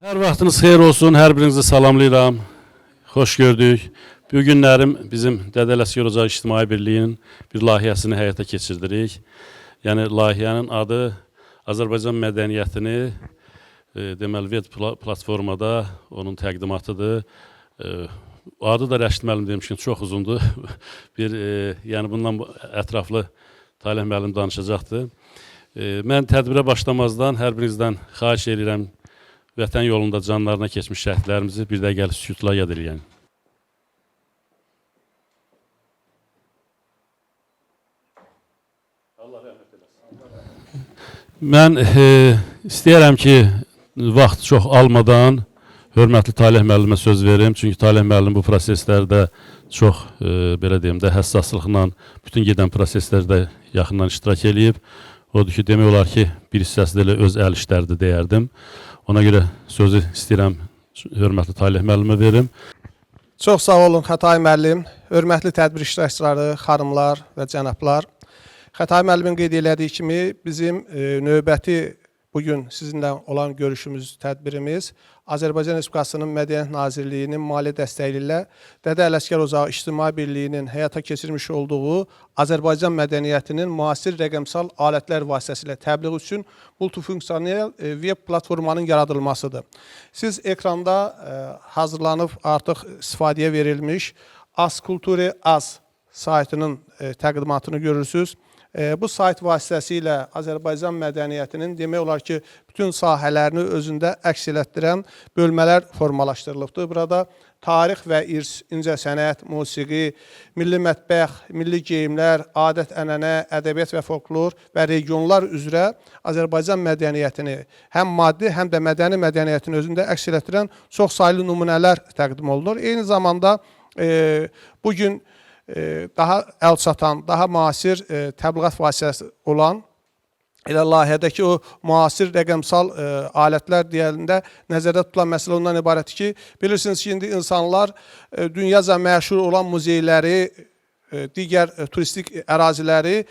Hər vaxtınız xeyir olsun, hər birinizi salamlayıram. Xoş gördük. Bu günlərim bizim Dədə Ələsgər Ocağı İctimai Birliyinin bir layihəsini həyata keçirdirik. Yəni layihənin adı Azərbaycan mədəniyyətini deməli web platformada onun təqdimatıdır. Adı da Rəşid müəllim demişkən çox uzundur. Yəni bundan ətraflı Talih müəllim danışacaqdır. Mən tədbirə başlamazdan hər birinizdən xahiş edirəm vətən yolunda canlarına keçmiş şəhidlərimizi bir də gəlib sükutla yad eləyən. Allah rəhmət eləsin. Mən istəyərəm ki, vaxt çox almadan hörmətli Talih müəllimə söz verim. Çünki Talih müəllim bu proseslərdə çox, belə deyim də, həssaslıqla bütün gedən proseslərdə yaxından iştirak eləyib. Odur ki, demək olar ki, bir hissəsi də öz əl işləridir deyərdim. Ona görə sözü istəyirəm hörmətli Talih müəllimə verim. Çox sağ olun Xətai müəllim, hörmətli tədbir iştirakçıları, xanımlar və cənablar. Xətai müəllimin qeyd elədiyi kimi bizim növbəti bugün sizinlə olan görüşümüz, tədbirimiz Azərbaycan Respublikasının Mədəniyyət Nazirliyinin maliyyə dəstəyi ilə Dədə Ələsgər Ocağı İctimai Birliyinin həyata keçirmiş olduğu Azərbaycan mədəniyyətinin müasir rəqəmsal alətlər vasitəsilə təbliğ üçün multifunksiyonel web platformanın yaradılmasıdır. Siz ekranda hazırlanıb artıq istifadəyə verilmiş Az saytının təqdimatını görürsünüz. Bu sayt vasitəsilə Azərbaycan mədəniyyətinin demək olar ki, bütün sahələrini özündə əks elətdirən bölmələr formalaşdırılıbdır. Burada tarix və irs, incəsənət, musiqi, milli mətbəx, milli geyimlər, adət-ənənə, ədəbiyyat və folklor və regionlar üzrə Azərbaycan mədəniyyətini həm maddi, həm də mədəni mədəniyyətini özündə əks elətdirən çox saylı nümunələr təqdim olunur. Eyni zamanda bugün daha əlçatan, daha müasir təbliğat vasitəsi olan elə layihədəki o müasir rəqəmsal alətlər deyəndə nəzərdə tutulan məsələ ondan ibarətdir ki, bilirsiniz ki, indi insanlar dünyaca məşhur olan muzeyləri, digər turistik əraziləri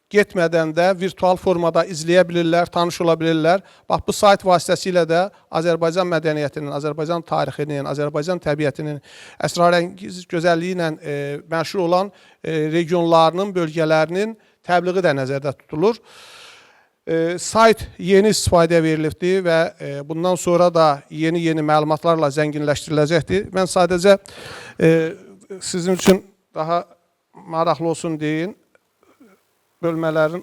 getmədən də virtual formada izləyə bilirlər, tanış ola bilirlər. Bax, bu sayt vasitəsilə də Azərbaycan mədəniyyətinin, Azərbaycan tarixinin, Azərbaycan təbiətinin, əsrarəngiz gözəlliyi ilə məşhur olan regionlarının, bölgələrinin təbliği də nəzərdə tutulur. Sayt yeni istifadəyə verilibdir və bundan sonra da yeni məlumatlarla zənginləşdiriləcəkdir. Mən sadəcə sizin üçün daha maraqlı olsun deyin. Bölmələrin,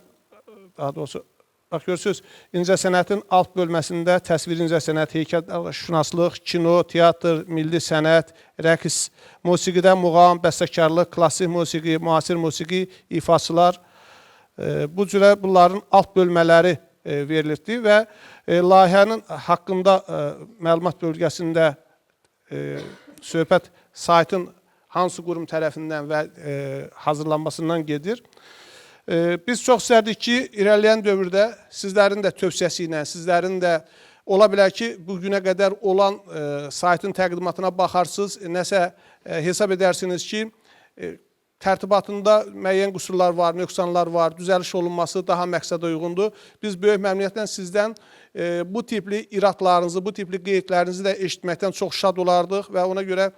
daha doğrusu, bax görürsünüz, incəsənətin alt bölməsində təsvir incəsənət, heykəlşünaslıq, kino, teatr, milli sənət, rəqs, musiqidə muğam, bəstəkarlıq, klassik musiqi, müasir musiqi, ifaçılar, bu cürə bunların alt bölmələri verilirdi və layihənin haqqında məlumat bölgəsində söhbət saytın hansı qurum tərəfindən və hazırlanmasından gedir. Biz çox istərdik ki, irəliləyən dövrdə sizlərin də tövsiyəsi ilə, sizlərin də ola bilər ki, bugünə qədər olan saytın təqdimatına baxarsınız, nəsə hesab edərsiniz ki, tərtibatında müəyyən qüsurlar var, nöqsanlar var, düzəliş olunması daha məqsədə uyğundur. Biz böyük məmnuniyyətlə sizdən bu tipli iradlarınızı, bu tipli qeydlərinizi də eşitməkdən çox şad olardıq və ona görə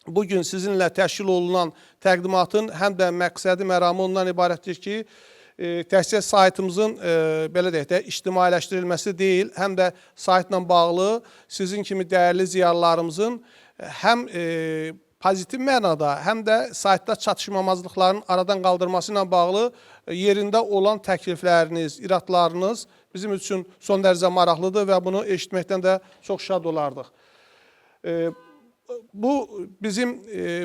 bugün sizinlə təşkil olunan təqdimatın həm də məqsədi, məramı ondan ibarətdir ki, təhsil saytımızın belə deyək də ictimailəşdirilməsi deyil, həm də saytla bağlı sizin kimi dəyərli ziyarlarımızın həm pozitiv mənada, həm də saytda çatışmamazlıqların aradan qaldırması ilə bağlı yerində olan təklifləriniz, iradlarınız bizim üçün son dərəcə maraqlıdır və bunu eşitməkdən də çox şad olardıq. Bu, bizim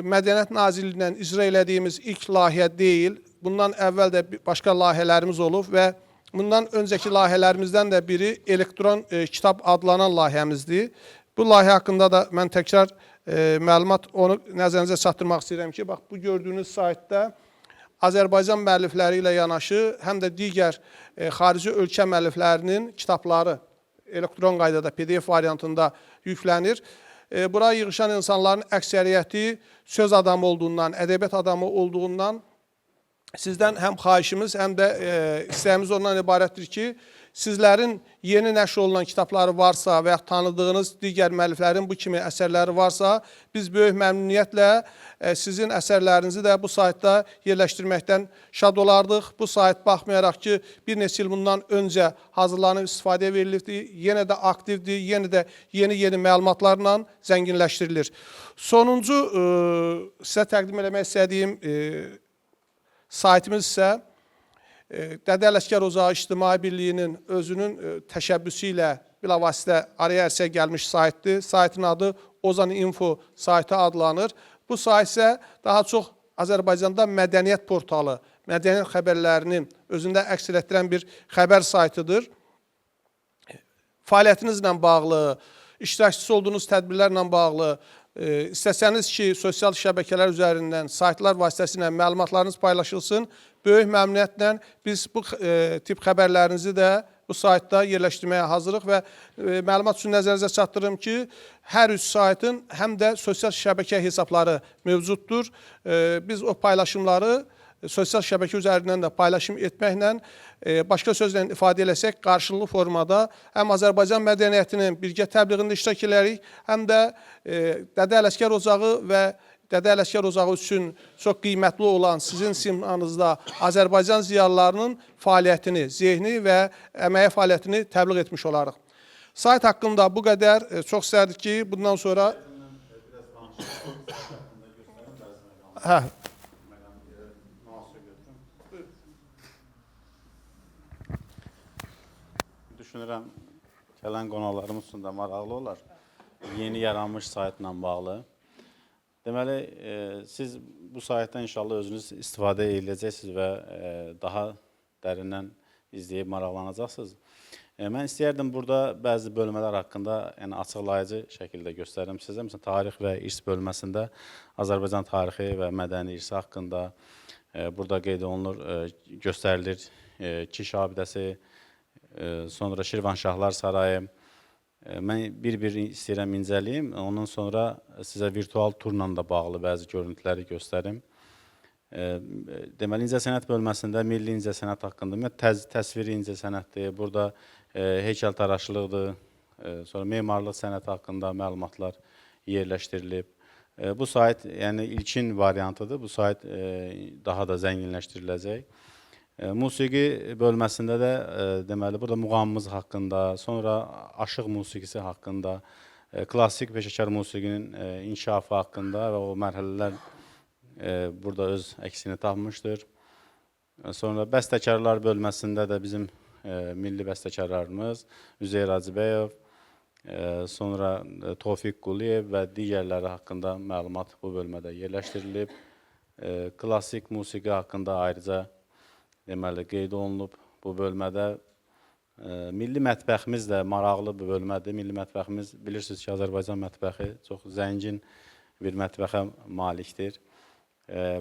Mədəniyyət Nazirliyindən icra elədiyimiz ilk layihə deyil. Bundan əvvəl də başqa layihələrimiz olub və bundan öncəki layihələrimizdən də biri elektron kitab adlanan layihəmizdir. Bu layihə haqqında da mən təkrar məlumat onu nəzərinizə çatdırmaq istəyirəm ki, bax, bu gördüyünüz saytda Azərbaycan müəllifləri ilə yanaşı, həm də digər xarici ölkə müəlliflərinin kitabları elektron qaydada PDF variantında yüklənir. Buraya yığışan insanların əksəriyyəti söz adamı olduğundan, ədəbiyyat adamı olduğundan sizdən həm xahişimiz, həm də istəyimiz ondan ibarətdir ki, sizlərin yeni nəşr olunan kitabları varsa və ya tanıdığınız digər müəlliflərin bu kimi əsərləri varsa, biz böyük məmnuniyyətlə sizin əsərlərinizi də bu saytda yerləşdirməkdən şad olardıq. Bu sayt baxmayaraq ki, bir neçə il bundan öncə hazırlanıb istifadəyə verilibdir, yenə də aktivdir, yenə də yeni məlumatlarla zənginləşdirilir. Sonuncu sizə təqdim eləmək istədiyim saytımız isə Dədə Ələsgər Ocağı İctimai Birliyinin özünün təşəbbüsü ilə bilavasitə araya ərsəyə gəlmiş saytdır. Saytın adı Ozan Info saytı adlanır. Bu sayt isə daha çox Azərbaycanda mədəniyyət portalı, mədəniyyət xəbərlərini özündə əks etdirən bir xəbər saytıdır. Fəaliyyətinizlə bağlı, iştirakçısı olduğunuz tədbirlərlə bağlı, istəsəniz ki, sosial şəbəkələr üzərindən, saytlar vasitəsilə məlumatlarınız paylaşılsın. Böyük məmnuniyyətlə biz bu tip xəbərlərinizi də bu saytda yerləşdirməyə hazırıq və məlumat üçün nəzərinizə çatdırırım ki, hər üç saytın həm də sosial şəbəkə hesabları mövcuddur. Biz o paylaşımları sosial şəbəkə üzərindən də paylaşım etməklə, başqa sözlə ifadə eləsək, qarşılıqlı formada həm Azərbaycan mədəniyyətinin birgə təbliğində iştirak edirik, həm də Dədə Ələsgər Ocağı və Dədə Ələsgər Ocağı üçün çox qiymətli olan sizin simanızda Azərbaycan ziyalılarının fəaliyyətini, zehni və əməyi fəaliyyətini təbliğ etmiş olarıq. Sayt haqqında bu qədər. Çox istərdik ki, bundan sonra... Düşünürəm, gələn qonaqlarımız üçün də maraqlı olar. Yeni yaranmış saytla bağlı. Deməli, siz bu saytdan inşallah özünüz istifadə edəcəksiniz və daha dərindən izləyib maraqlanacaqsınız. Mən istəyərdim burada bəzi bölmələr haqqında açıqlayıcı şəkildə göstərim sizə. Məsələn, tarix və irs bölməsində Azərbaycan tarixi və mədəni irsi haqqında burada qeyd olunur, göstərilir Kiş abidəsi, sonra Şirvanşahlar sarayı. Mən bir-bir istəyirəm incəliyim, ondan sonra sizə virtual turla da bağlı bəzi görüntüləri göstərim. Deməli, incəsənət bölməsində milli incəsənət haqqında, təsviri incəsənətdir, burada heykəltaraşlıqdır, sonra memarlıq sənəti haqqında məlumatlar yerləşdirilib. Bu sayt ilkin variantıdır, bu sayt daha da zənginləşdiriləcək. Musiqi bölməsində də deməli, burada muğamımız haqqında, sonra aşıq musiqisi haqqında, klassik peşəkar musiqinin inkişafı haqqında və o mərhələlər burada öz əksini tapmışdır. Sonra bəstəkarlar bölməsində də bizim milli bəstəkarlarımız Üzeyir Hacıbəyov, sonra Tofiq Quliyev və digərləri haqqında məlumat bu bölmədə yerləşdirilib. Klassik musiqi haqqında ayrıca deməli, qeyd olunub bu bölmədə. Milli mətbəximiz də maraqlı bir bölmədir. Milli mətbəximiz, bilirsiniz ki, Azərbaycan mətbəxi çox zəngin bir mətbəxə malikdir.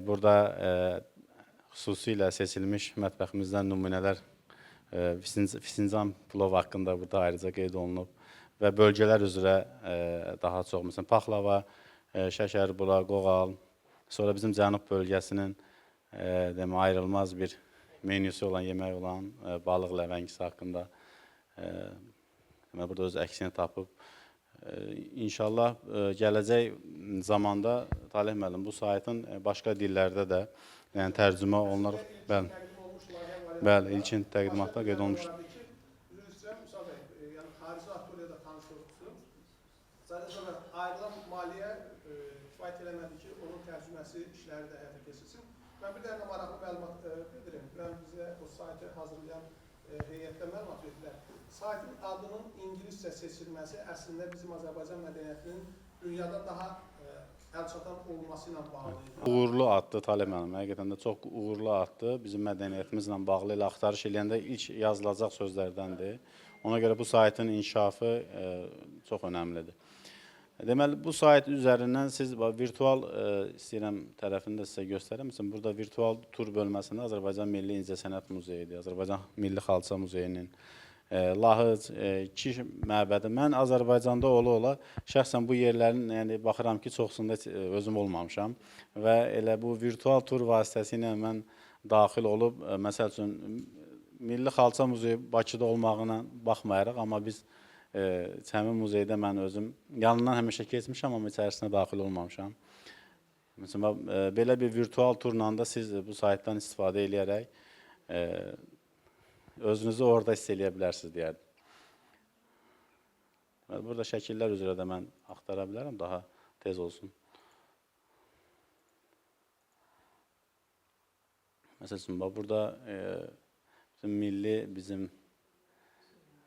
Burada xüsusilə seçilmiş mətbəximizdən nümunələr, Fisincan plov haqqında burada ayrıca qeyd olunub və bölgələr üzrə daha çox, məsələn, paxlava, şəkərbura, qoğal, sonra bizim cənub bölgəsinin ayrılmaz bir menüsü olan, yemək olan balıq ləvəngisi haqqında burada öz əksini tapıb. İnşallah gələcək zamanda Talih müəllim bu saytın başqa dillərdə də tərcümə olunur. Bəli, ilkin təqdimatda qeyd olmuşdur. Xarici auditoriyada tanış olursunuz. Sadəcə ayrılan maliyyə kifayət eləmədi ki, onun tərcüməsi işləri də həyata keçirsin. Mən bir dənə maraqlı məlumat bildirim. Mən bizə o saytı hazırlayan heyətdə məlumat verdilər. Saytın adının ingiliscə seçilməsi əslində bizim Azərbaycan mədəniyyətinin dünyada daha əlçatan olması ilə bağlı. Uğurlu addır Talih müəllim, həqiqətən də çox uğurlu addır. Bizim mədəniyyətimizlə bağlı ilə axtarış eləyəndə ilk yazılacaq sözlərdəndir. Ona görə bu saytın inkişafı çox önəmlidir. Deməli, bu sayt üzərindən siz virtual istəyirəm tərəfini də sizə göstərəm. Məsələn, burada virtual tur bölməsində Azərbaycan Milli İncəsənət Muzeyidir, Azərbaycan Milli Xalça Muzeyinin, Lahıc, Kiş məbədi. Mən Azərbaycanda ola-ola şəxsən bu yerlərin baxıram ki, çoxsunda özüm olmamışam və elə bu virtual tur vasitəsilə mən daxil olub, məsəl üçün, Milli Xalça Muzeyi Bakıda olmağına baxmayaraq, amma biz həmin muzeydə mən özüm yanından həmişə keçmişəm, amma içərisinə daxil olmamışam. Məsələn, belə bir virtual turla da siz bu saytdan istifadə edərək özünüzü orada hiss edə bilərsiniz deyərdim. Burada şəkillər üzrə də mən axtara bilərəm, daha tez olsun. Məsələn, burada bizim milli,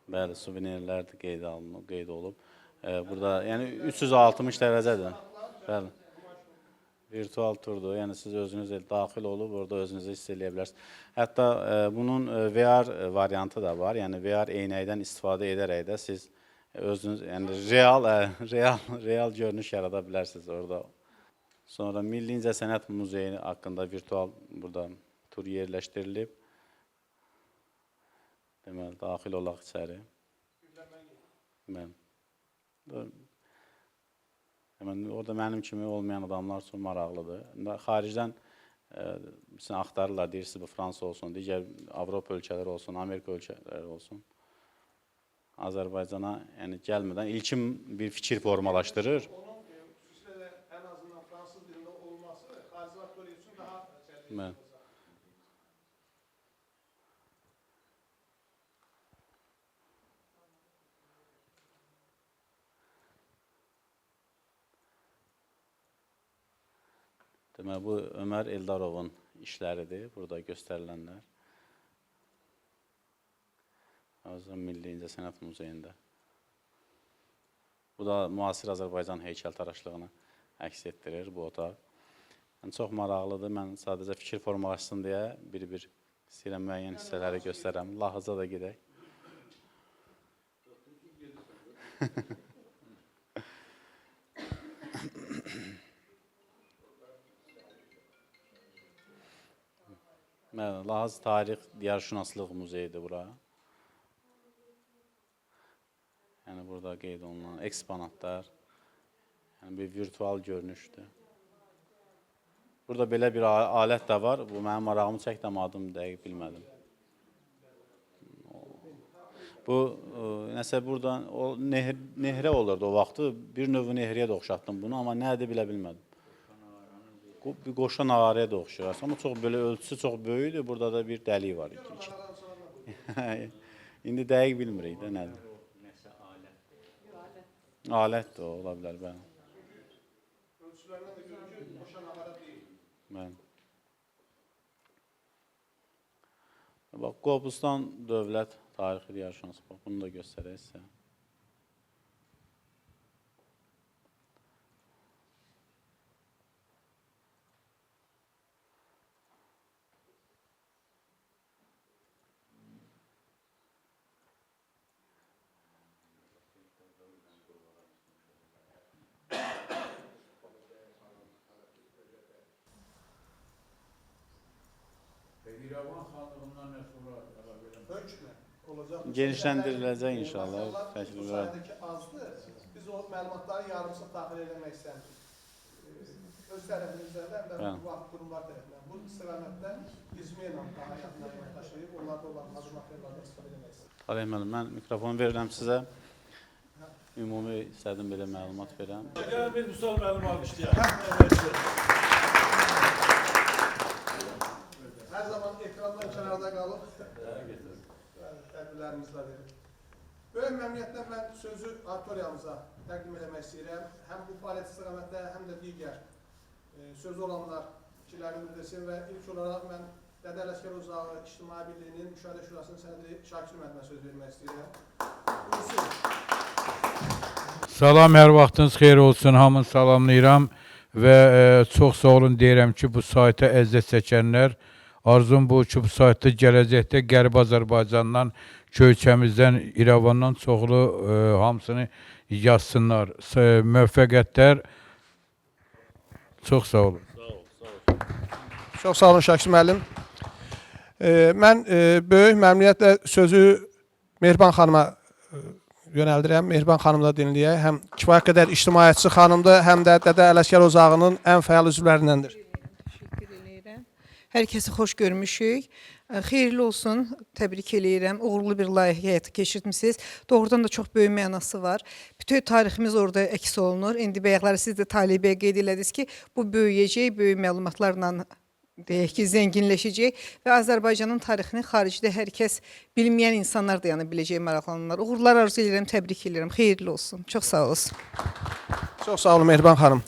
bəli, suvenirlər də qeyd olub. Burada, yəni 360 dərəcədir. Bəli. Virtual turdur, yəni siz özünüz daxil olub, orada özünüzü hiss edə bilərsiniz. Hətta bunun VR variantı da var, yəni VR eynəkdən istifadə edərək də siz özünüz, yəni real görünüş yarada bilərsiniz orada. Sonra Milli İncəsənət Muzeyi haqqında virtual burada tur yerləşdirilib. Deməli, daxil olaq içəri. Orada mənim kimi olmayan adamlar üçün maraqlıdır. Xaricdən axtarırlar, deyirsiniz, bu Fransa olsun, digər Avropa ölkələri olsun, Amerika ölkələri olsun. Azərbaycana gəlmədən ilkin bir fikir formalaşdırır. Onun xüsusilə ən azından fransız dilində olması xarici auditoriya üçün daha çətin. Deməli, bu Ömər Eldarovun işləridir, burada göstərilənlər. Azərbaycan Milli İncəsənət Muzeyində. Bu da müasir Azərbaycan heykəltaraşlığını əks etdirir bu otaq. Çox maraqlıdır, mən sadəcə fikir formalaşsın deyə bir istəyirəm müəyyən hissələri göstərəm. Lahıca da gedək. Lahız Tarix Diyarşünaslıq Muzeyidir bura. Yəni burada qeyd olunan eksponatlar, yəni bir virtual görünüşdür. Burada belə bir alət də var. Bu mənim marağımı çəkdi, amma adını dəqiq bilmədim. Bu nəsə buradan o nehrə olurdu o vaxtı. Bir növ nehriyə də oxşatdım bunu, amma nədir bilə bilmədim. Bir qoşa nağarəyə də oxşayır. Amma ölçüsü çox böyükdür. Burada da bir dəlik var. İndi dəqiq bilmirik də nədir. Alətdir o, ola bilər, bəli. Ölçülərindən də görür ki, qoşa nağara deyil. Bəli. Bax, Qobustan Dövlət Tarixi Diyarşünası, bunu da göstərək sizə. İrəvan xanlığından nə sonra Hökmən olacaq. Genişləndiriləcək inşallah. Bu sayədəki azdır. Biz o məlumatları yarımsız daxil eləmək istəmirik. Öz tərəfimizdən də, həm də bu qurumlar tərəfindən. Bu istiqamətdə İzmirlə daha yaxından yanaşıyıb, onlarda olan hazır materiallardan istifadə eləmək istəmirik. Talih müəllim, mən mikrofonu verirəm sizə. Ümumi istədim belə məlumat verəm. Gəlin bir Müsal müəllim almışdı. Hər zaman ekrandan kənarda qalıb, tədbirlərimizlə verir. Böyük məmnuniyyətlə mən sözü auditoriyamıza təqdim etmək istəyirəm. Həm bu fəaliyyət istiqamətdə, həm də digər sözü olanlar fikirlərini bildirsin və ilk olaraq mən Dədə Ələsgər Ocağı İctimai Birliyinin Müşahidə Şurasının sədri Şakir müəllimə söz vermək istəyirəm. Buyursun. Salam, hər vaxtınız xeyir olsun, hamını salamlayıram və çox sağ olun deyirəm ki, bu sayta əziyyət çəkənlər, arzum bu ki, bu saytda gələcəkdə Qərb Azərbaycandan, köykəmizdən, İrəvandan çoxlu hamısını yazsınlar. Müvəffəqiyyətlər, çox sağ olun. Çox sağ olun Şakir müəllim. Mən böyük məmnuniyyətlə sözü Mehriban xanıma yönəldirəm. Mehriban xanımla dinləyək. Həm kifayət qədər ictimaiyyətçi xanımdır, həm də Dədə Ələsgər Ocağının ən fəal üzvlərindəndir. Təşəkkür edirəm. Hər kəsi xoş görmüşük. Xeyirli olsun, təbrik eləyirəm. Uğurlu bir layihə həyata keçirtmisiniz. Doğrudan da çox böyük mənası var. Bütün tariximiz orada əks olunur. İndi bayaqları siz də Talib bəy qeyd elədiniz ki, bu böyüyəcək, böyük məlumatlarla deyək ki, zənginləşəcək və Azərbaycanın tarixini xaricdə hər kəs bilməyən insanlar da yəni biləcək, maraqlananlar. Uğurlar arzu edirəm, təbrik edirəm. Xeyirli olsun. Çox sağ olasın. Çox sağ olun Mehriban xanım.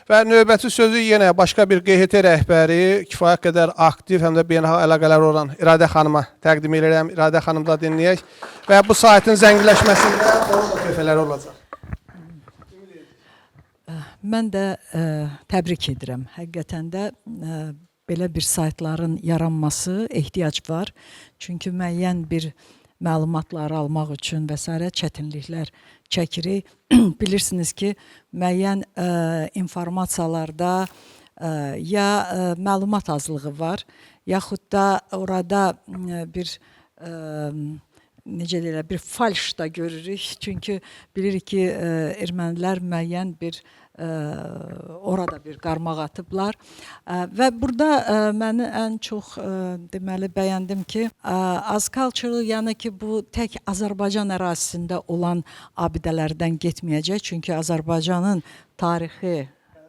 Və növbəti sözü yenə başqa bir QHT rəhbəri, kifayət qədər aktiv, həm də beynəlxalq əlaqələri olan İradə xanıma təqdim edirəm. İradə xanım da dinləyək və bu saytın zənginləşməsində onun da töhfələri olacaq. Mən də təbrik edirəm. Həqiqətən də belə bir saytların yaranması ehtiyac var. Çünki müəyyən bir məlumatları almaq üçün və s. çətinliklər çəkirik. Bilirsiniz ki, müəyyən informasiyalarda ya məlumat azlığı var, yaxud da orada bir necə deyirlər, bir falş da görürük. Çünki bilirik ki, ermənilər müəyyən bir orada bir qarmaq atıblar. Və burada məni ən çox deməli bəyəndim ki, Azculture, yəni ki, bu tək Azərbaycan ərazisində olan abidələrdən getməyəcək. Çünki Azərbaycanın tarixi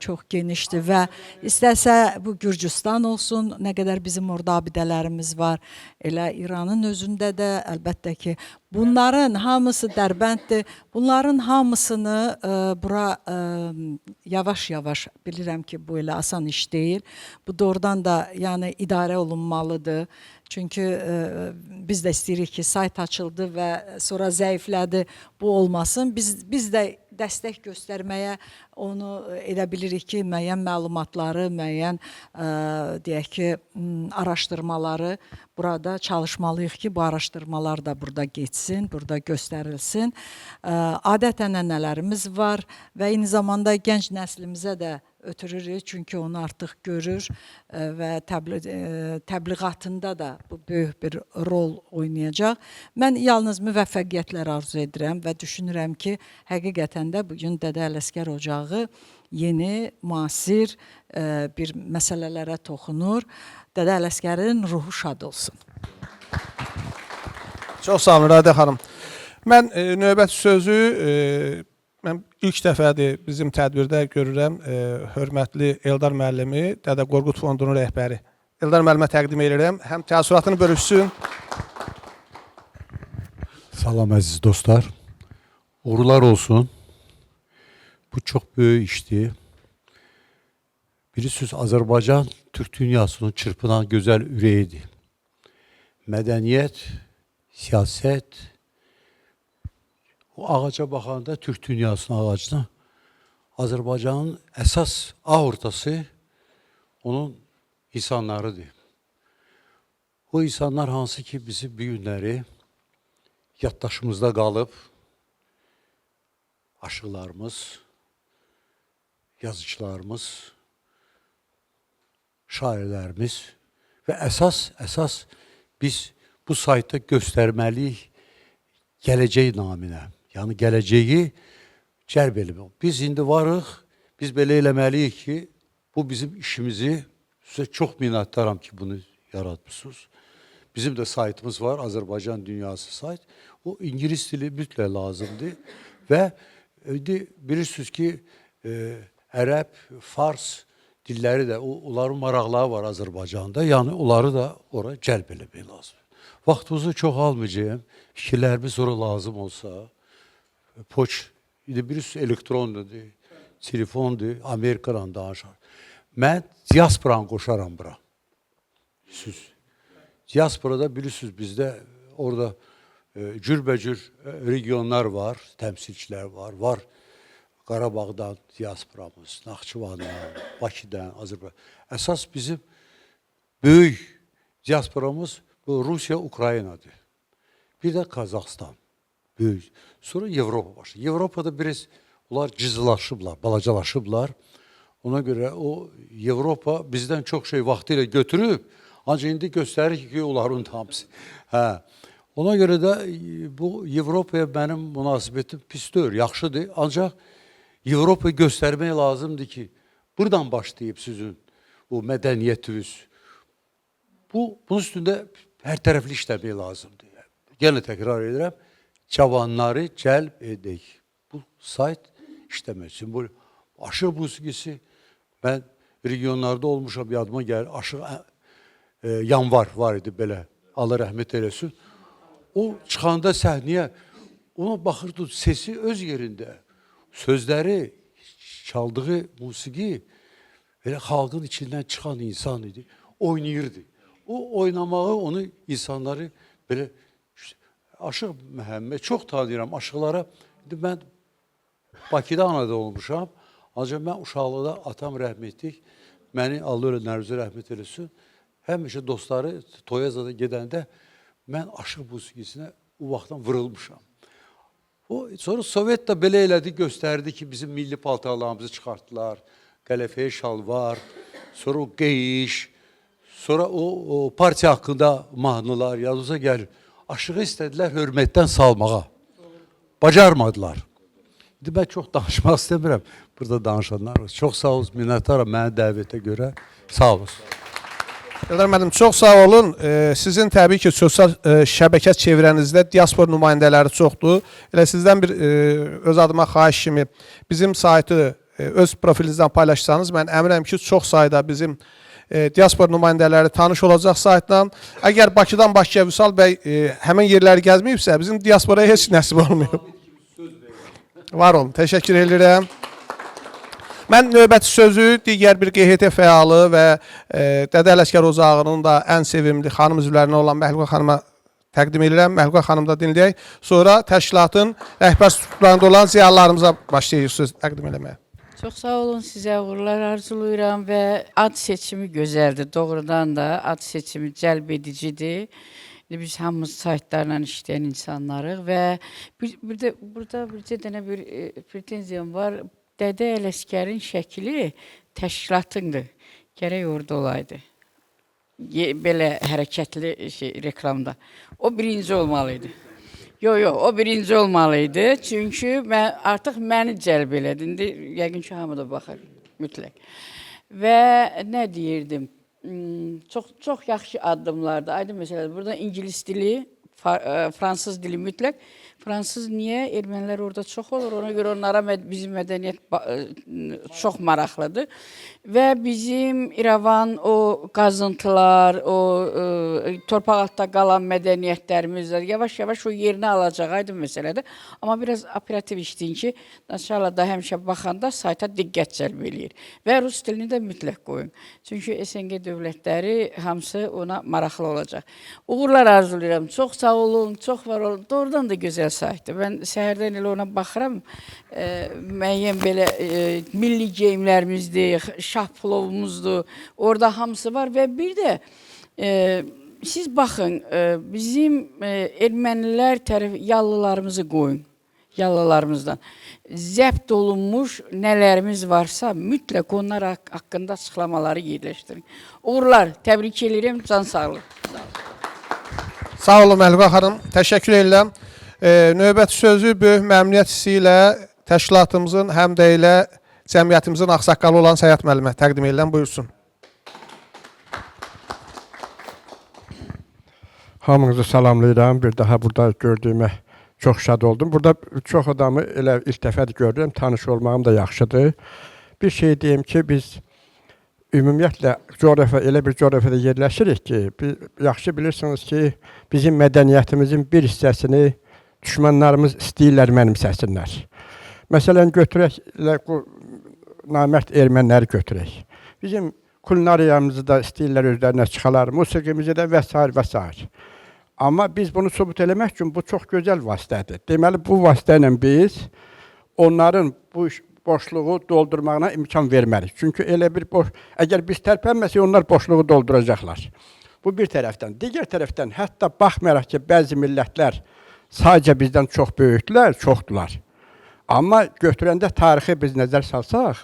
çox genişdir və istəsə bu Gürcüstan olsun, nə qədər bizim orada abidələrimiz var, elə İranın özündə də əlbəttə ki, bunların hamısı Dərbənddir. Bunların hamısını bura yavaş-yavaş, bilirəm ki, bu elə asan iş deyil. Bu doğrudan da yəni idarə olunmalıdır. Çünki biz də istəyirik ki, sayt açıldı və sonra zəiflədi, bu olmasın. Biz də dəstək göstərməyə onu edə bilirik ki, müəyyən məlumatları, müəyyən deyək ki, araşdırmaları burada çalışmalıyıq ki, bu araşdırmalar da burada geçsin, burada göstərilsin. Adət-ənənələrimiz var və eyni zamanda gənc nəslimizə də ötürürük, çünki onu artıq görür və təbliğatında da bu böyük bir rol oynayacaq. Mən yalnız müvəffəqiyyətlər arzu edirəm və düşünürəm ki, həqiqətən də bugün Dədə Ələsgər Ocağı yeni, müasir bir məsələlərə toxunur. Dədə Ələsgərin ruhu şad olsun. Çox sağ olun İradə xanım. Mən növbəti sözü mən ilk dəfədir bizim tədbirdə görürəm hörmətli Eldar müəllimi, Dədə Qorqud Fondunun rəhbəri. Eldar müəllimə təqdim edirəm. Həm təəssüratını bölüşsün. Salam əziz dostlar. Uğurlar olsun. Bu çox böyük işdir. Bilirsiniz, Azərbaycan Türk dünyasının çırpınan gözəl ürəyidir. Mədəniyyət, siyasət, o ağaca baxanda Türk dünyasının ağacına Azərbaycanın əsas aortası onun insanlarıdır. O insanlar hansı ki bizi bu günləri yaddaşımızda qalıb, aşıqlarımız, yazıcılarımız, şairlərimiz və əsas biz bu saytda göstərməliyik gələcək naminə. Yəni gələcəyi cəlb eləmək. Biz indi varıq, biz belə eləməliyik ki, bu bizim işimizi, sizə çox minnətdaram ki, bunu yaratmışsınız. Bizim də saytımız var, Azərbaycan Dünyası sayt. O İngilis dili mütləq lazımdır və bilirsiniz ki, ərəb, fars dilləri də, onların maraqları var Azərbaycanda, yəni onları da ora cəlb eləmək lazım. Vaxtımızı çox almayacağım, fikirlərimiz sonra lazım olsa, poç, bilirsiniz, elektrondur, telefondur, Amerikadan danışar. Mən diasporanı qoşaram bura. Diasporada bilirsiniz, bizdə orada cürbəcür regionlar var, təmsilçilər var. Qarabağdan diasporamız, Naxçıvandan, Bakıdan, Azərbaycan. Əsas bizim böyük diasporamız bu Rusiya, Ukraynadır. Bir də Qazaxstan. Böyük. Sonra Avropa başlayır. Avropada biraz onlar cızılaşıblar, balacalaşıblar. Ona görə o Avropa bizdən çox şey vaxtı ilə götürüb, ancaq indi göstərir ki, onların hamısı. Ona görə də bu Avropaya mənim münasibətim pis deyil, yaxşıdır. Ancaq Avropayı göstərmək lazımdır ki, buradan başlayıb sizin o mədəniyyətiniz. Bunun üstündə hər tərəfli işləmək lazımdır. Yenə təkrar edirəm, cavanları cəlb edək. Bu sayt işləmək üçün. Bu aşıq musiqisi, mən regionlarda olmuşam, yadıma gəlir, aşıq yanvar var idi belə, Allah rəhmət eləsin. O çıxanda səhnəyə, ona baxırdı, sesi öz yerində, sözləri, çaldığı musiqi, elə xalqın içindən çıxan insan idi, oynayırdı. O oynamağı, onu insanları belə, Aşıq Məhəmməd, çox tanıyıram aşıqlara. Mən Bakıda anada olmuşam, ancaq mən uşaqlıqda atam rəhmətlik, məni Allah öyle Nərvizə rəhmət eləsin, həmişə dostları Toyazada gedəndə mən aşıq musiqisinə o vaxtdan vırılmışam. Sonra Sovet da belə elədi, göstərdi ki, bizim milli paltarlarımızı çıxartdılar, qələfəyə şalvar, sonra o qeyiş, sonra o partiya haqqında mahnılar yazıza gəlir. Aşığı istədilər hörmətdən salmağa. Bacarmadılar. Mən çox danışmaq istəmirəm. Burada danışanlar var. Çox sağ olun, minnətdaram mənə dəvətə görə. Sağ olun. Eldar müəllim, çox sağ olun. Sizin təbii ki, sosial şəbəkə çevrənizdə diaspor nümayəndələri çoxdur. Elə sizdən bir öz adıma xahiş kimi bizim saytı öz profilinizdən paylaşsanız, mən əminəm ki, çox sayda bizim diaspor nümayəndələri tanış olacaq saytla. Əgər Bakıdan Bakıya Vüsal bəy həmin yerləri gəzməyibsə, bizim diasporaya heç nəsib olmuyor. Var olun, təşəkkür edirəm. Mən növbəti sözü digər bir QHT fəalı və Dədə Ələsgər Ocağının da ən sevimli xanım üzvlərinə olan Məhlukə xanıma təqdim edirəm. Məhlukə xanım da dinləyək. Sonra təşkilatın rəhbər strukturlarında olan ziyalılarımıza başlayırıq söz təqdim eləməyə. Çox sağ olun, sizə uğurlar arzulayıram və ad seçimi gözəldir. Doğrudan da ad seçimi cəlb edicidir. Biz hamımız saytlarla işləyən insanlarıq və burada bircə dənə bir pretenziyam var. Dədə Ələsgərin şəkli təşkilatındır. Gərək orada olaydı. Belə hərəkətli reklamda. O birinci olmalıydı. Yox, o birinci olmalıydı. Çünki artıq məni cəlb elədi. İndi yəqin ki, hamı da baxır, mütləq. Və nə deyirdim? Çox yaxşı addımlardır. Aydın məsələdir. Burada ingilis dili, fransız dili mütləq. Fransız niyə? Ermənilər orada çox olur. Ona görə onlara bizim mədəniyyət çox maraqlıdır. Və bizim İrəvan o qazıntılar, o torpaq altında qalan mədəniyyətlərimiz yavaş-yavaş o yerini alacaq, aydın məsələdir. Amma biraz operativ işləyin ki, Naşalada həmişə baxanda sayta diqqət cəlb eləyir. Və rus dilini də mütləq qoyun. Çünki SNG dövlətləri hamısı ona maraqlı olacaq. Uğurlar arzulayıram. Çox sağ olun, çox var olun. Doğrudan da gözəl saytdır. Mən səhərdən elə ona baxıram. Müəyyən belə milli geyimlərimizdir, şah plovumuzdur. Orada hamısı var və bir də siz baxın, bizim ermənilər yallılarımızı qoyun. Yallılarımızdan. Zəbt olunmuş nələrimiz varsa mütləq onlar haqqında açıqlamaları yerləşdirin. Uğurlar, təbrik edirəm, can sağlığı. Sağ olun Məhlukə xanım, təşəkkür edirəm. Növbəti sözü böyük məmnuniyyət hissi ilə təşkilatımızın həm də ilə cəmiyyətimizin ağsaqqalı olan Səyət müəllimə təqdim edirəm, buyursun. Hamınızı salamlayıram, bir daha burada gördüyümə çox şad oldum. Burada çox adamı elə ilk dəfədir görürəm, tanış olmağım da yaxşıdır. Bir şey deyim ki, biz ümumiyyətlə elə bir coğrafiyada yerləşirik ki, yaxşı bilirsiniz ki, bizim mədəniyyətimizin bir hissəsini düşmanlarımız istəyirlər mənimsəsinlər. Məsələn, götürək, namərd erməniləri götürək. Bizim kulinariyamızı da istəyirlər özlərinə çıxalar, musiqimizi də və s. Amma biz bunu sübut eləmək üçün bu çox gözəl vasitədir. Deməli, bu vasitə ilə biz onların bu boşluğu doldurmağına imkan vermərik. Çünki elə bir əgər biz tərpənməsək, onlar boşluğu dolduracaqlar. Bu bir tərəfdən. Digər tərəfdən, hətta baxmayaraq ki, bəzi millətlər sadəcə bizdən çox böyükdülər, çoxdular. Amma götürəndə tarixi biz nəzər salsaq,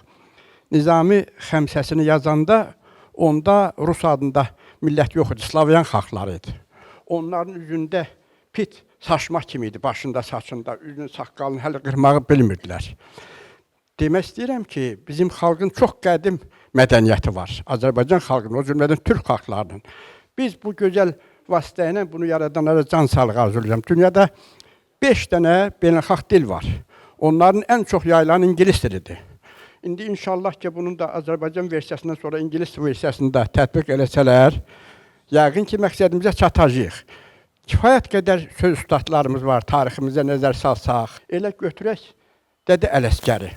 Nizami xəmsəsini yazanda onda Rus adında millət yox idi, Slavyan xalqları idi. Onların üzündə pit saçmaq kimi idi, başında, saçında, üzünün saqqalını hələ qırmağı bilmirdilər. Demək istəyirəm ki, bizim xalqın çox qədim mədəniyyəti var. Azərbaycan xalqının, o cümlədən Türk xalqlarının. Biz bu gözəl vasitə ilə bunu yaradanlara can sağlığı arzulayıram. Dünyada 5 dənə beynəlxalq dil var. Onların ən çox yayılan ingilis dilidir. İndi inşallah ki, bunun da Azərbaycan versiyasından sonra ingilis versiyasında tətbiq eləsələr, yəqin ki, məqsədimizə çatacağıq. Kifayət qədər söz ustadlarımız var, tariximizə nəzər salsaq. Elə götürək Dədə Ələsgəri.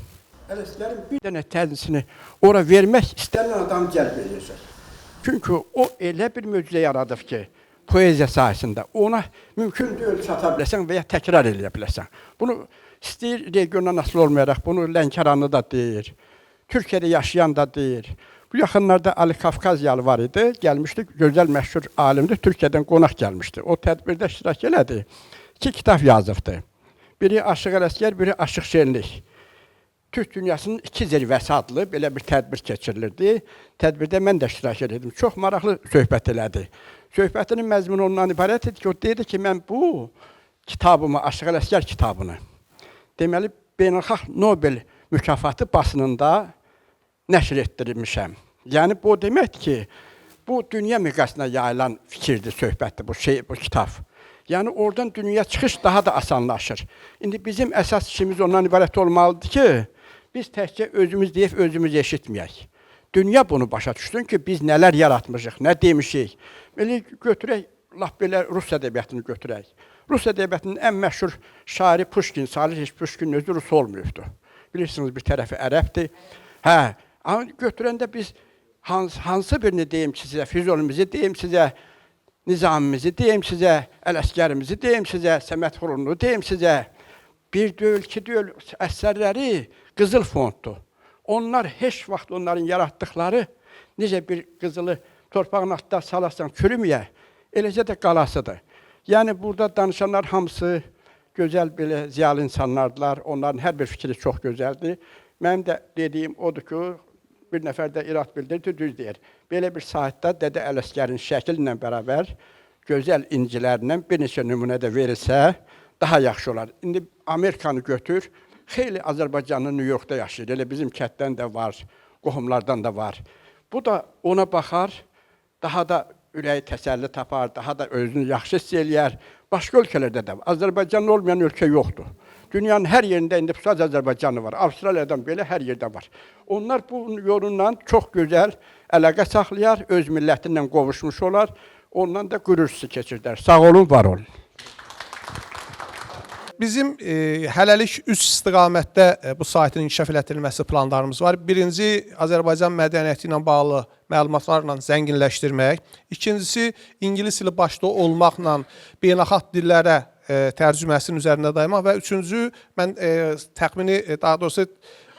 Ələsgərin bir dənə təzisini ora vermək istənilən adam cəlb edirsə. Çünki o elə bir möcüzə yaradıb ki, poeziya sahəsində ona mümkün deyil çata biləsən və ya təkrar eləyə biləsən. Bunu istəyir regiondan asılı olmayaraq, bunu Lənkəranlı da deyir, Türkiyədə yaşayan da deyir. Bu yaxınlarda Ali Kafkazyalı var idi, gəlmişdi, gözəl məşhur alimdir, Türkiyədən qonaq gəlmişdi. O tədbirdə iştirak elədi, 2 kitab yazıbdı. Biri Aşıq Ələsgər, biri Aşıq Şenlik. Türk dünyasının 2 zirvəsi adlı belə bir tədbir keçirilirdi. Tədbirdə mən də iştirak edirdim. Çox maraqlı söhbət elədi. Söhbətinin məzmunu ondan ibarət idi ki, o dedi ki, mən bu kitabımı, Aşıq Ələsgər kitabını, deməli, beynəlxalq Nobel mükafatı basınında nəşr etdirmişəm. Yəni, bu deməkdir ki, bu dünya miqyasına yayılan fikirdir, söhbətdir bu kitab. Yəni, oradan dünyaya çıxış daha da asanlaşır. İndi bizim əsas işimiz ondan ibarət olmalıdır ki, biz təkcə özümüz deyib, özümüz eşitməyək. Dünya bunu başa düşsün ki, biz nələr yaratmışıq, nə demişik. Belə götürək, laf belə Rus ədəbiyyatını götürək. Rus ədəbiyyatının ən məşhur şairi Puşkin, Salih Puşkin özü Rus olmayıbdır. Bilirsiniz, bir tərəfi ərəbdir. Hə, amma götürəndə biz hansı birini deyim ki, sizə Füzulimizi deyim sizə, Nizamimizi deyim sizə, Ələsgərimizi deyim sizə, Səməd Xurununu deyim sizə. Bir deyil, 2 deyil, əsərləri qızıl fonddur. Onlar heç vaxt onların yaratdıqları necə bir qızılı torpağın altında salasan çürüməyə, eləcə də qalasıdır. Yəni, burada danışanlar hamısı gözəl belə ziyalı insanlardılar. Onların hər bir fikri çox gözəldir. Mənim də dediyim odur ki, bir nəfər də irad bildirdi, düz deyir. Belə bir saatda Dədə Ələsgərin şəkli ilə bərabər gözəl incilərindən bir neçə nümunə də verilsə, daha yaxşı olar. İndi Amerikanı götür, xeyli Azərbaycanlı New Yorkda yaşayır. Elə bizim kətdən də var, qohumlardan da var. Bu da ona baxar, daha da ürəyi təsəlli tapar, daha da özünü yaxşı hiss eləyər. Başqa ölkələrdə də var. Azərbaycanlı olmayan ölkə yoxdur. Dünyanın hər yerində indi sadəcə Azərbaycanlı var. Avstraliyadan belə hər yerdə var. Onlar bu yolundan çox gözəl əlaqə saxlayar, öz millətindən qovuşmuş olar. Ondan da qürur hissi keçirdilər. Sağ olun, var olun. Bizim hələlik 3 istiqamətdə bu saytın inkişaf etdirilməsi planlarımız var. Birinci, Azərbaycan mədəniyyəti ilə bağlı məlumatlarla zənginləşdirmək. İkincisi, ingilis dili başda olmaqla beynəlxalq dillərə tərcüməsinin üzərində daymaq və üçüncü, mən təxmini, daha doğrusu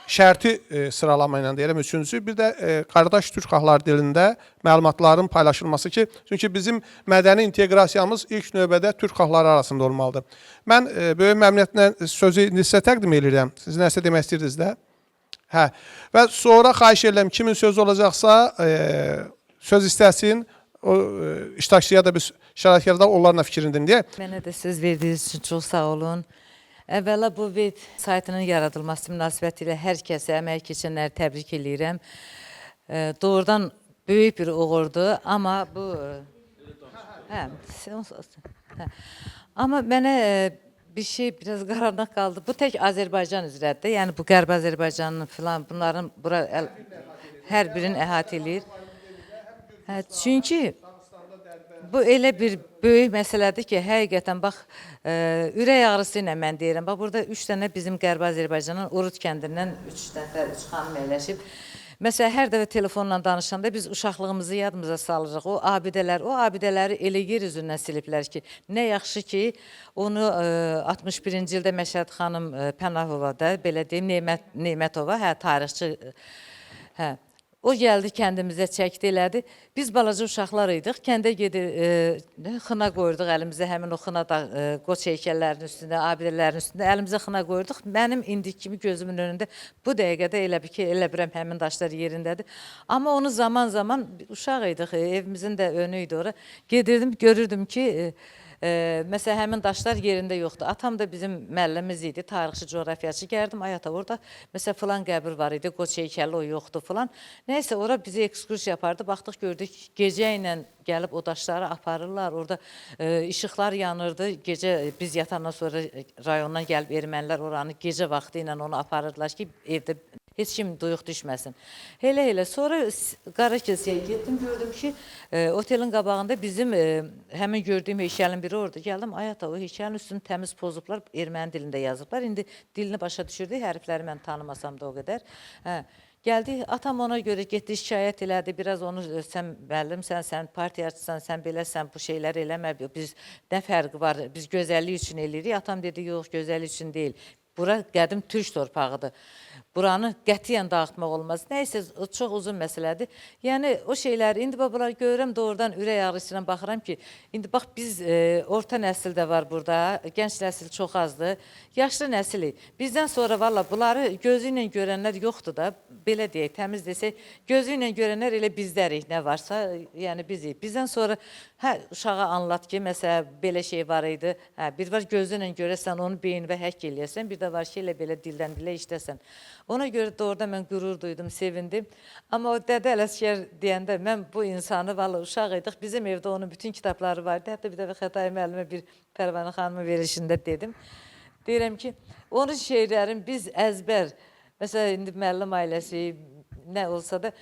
şərti sıralama ilə deyirəm, üçüncü, bir də qardaş türk xalqları dilində məlumatların paylaşılması ki, çünki bizim mədəni inteqrasiyamız ilk növbədə türk xalqları arasında olmalıdır. Mən böyük məmnuniyyətlə sözü sizə təqdim edirəm. Siz nəsə demək istəyirsiniz də? Hə. Və sonra xahiş edirəm, kimin sözü olacaqsa söz istəsin, o iştirakçıya da bir şərait yaradar, onlarla fikrini dinləyək. Mənə də söz verdiyiniz üçün çox sağ olun. Əvvəla bu web saytının yaradılması münasibətilə hər kəsə, əmək keçənləri təbrik edirəm. Doğrudan böyük bir uğurdur, amma bu... Amma mənə bir şey biraz qaranlıq qaldı. Bu tək Azərbaycan üzrədir. Yəni bu Qərb Azərbaycanının filan, bunların hər birini əhatə edir. Çünki bu elə bir böyük məsələdir ki, həqiqətən, bax, ürək ağrısı ilə mən deyirəm. Bax, burada 3 dənə bizim Qərbi Azərbaycanın Urut kəndindən 3 xanım eləşib. Məsələn, hər dəfə telefonla danışanda biz uşaqlığımızı yadımıza salırıq. O abidələri elə yer üzündən siliblər ki, nə yaxşı ki, onu 61-ci ildə Məşəd xanım Pənahova da, belə deyim, Neymətova, tarixçi, o gəldi, kəndimizə çəkdi, elədi. Biz balaca uşaqlar idik, kəndə gedir, xına qoyurduq əlimizə, həmin o xına da qoç heykəllərinin üstündə, abidələrin üstündə əlimizə xına qoyurduq. Mənim indiki kimi gözümün önündə bu dəqiqədə elə bir ki, elə biləm həmin daşlar yerindədir. Amma onu zaman-zaman uşaq idik, evimizin də önü idi ora. Gedirdim, görürdüm ki, Məsələn, həmin daşlar yerində yoxdur. Atam da bizim müəllimimiz idi, tarixçi, coğrafiyaçı. Gəldim, ay ata, orada məsələn filan qəbir var idi, qoç heykəli o yoxdur filan. Nəysə, ora bizi ekskursiya yapardı. Baxdıq, gördük, gecə ilə gəlib o daşları aparırlar. Orada işıqlar yanırdı. Gecə biz yatandan sonra rayondan gəlib ermənilər oranı gecə vaxtı ilə onu aparırdılar ki, evdə heç kim duyuq düşməsin. Elə sonra Qarakilsəyə getdim, gördüm ki, otelin qabağında bizim həmin gördüyüm heykəlin biri orada. Gəldim, ay ata, o heykəlin üstünü təmiz pozublar, erməni dilində yazıblar. İndi dilini başa düşürdük, hərfləri mən tanımasam da o qədər. Gəldik, atam ona görə getdi, şikayət elədi, biraz onu, sən müəllimsən, sən partiyaçısan, sən beləsən, bu şeyləri eləmə, biz nə fərqi var, biz gözəllik üçün eləyirik. Atam dedi, yox, gözəllik üçün deyil. Bura qədim türk torpağıdır. Buranı qətiyyən dağıtmaq olmaz. Nəysə, çox uzun məsələdir. Yəni, o şeyləri, indi babalar görürəm, doğrudan ürək ağrısıyla baxıram ki, indi bax, biz orta nəsil də var burada, gənc nəsil çox azdır, yaşlı nəsili. Bizdən sonra, valla, bunları gözü ilə görənlər yoxdur da, belə deyək, təmiz desək, gözü ilə görənlər elə bizlərik, nə varsa, yəni bizik. Bizdən sonra, uşağa anlat ki, məsələn, belə şey var idi, bir var gözü ilə görəsən, onu beyin və həkk eləyəsən, bir də var ki, elə belə dildən dilə işləsən. Ona görə də orada mən qürur duydum, sevindim. Amma o Dədə Ələsgər deyəndə mən bu insanı, valla uşaq idik, bizim evdə onun bütün kitabları vardı. Hətta bir dəfə Xətai müəllimə bir Pərvanə xanımın verilişində dedim. Deyirəm ki, onun şeirlərin biz əzbər, məsələn, indi müəllim ailəsi nə olsa da,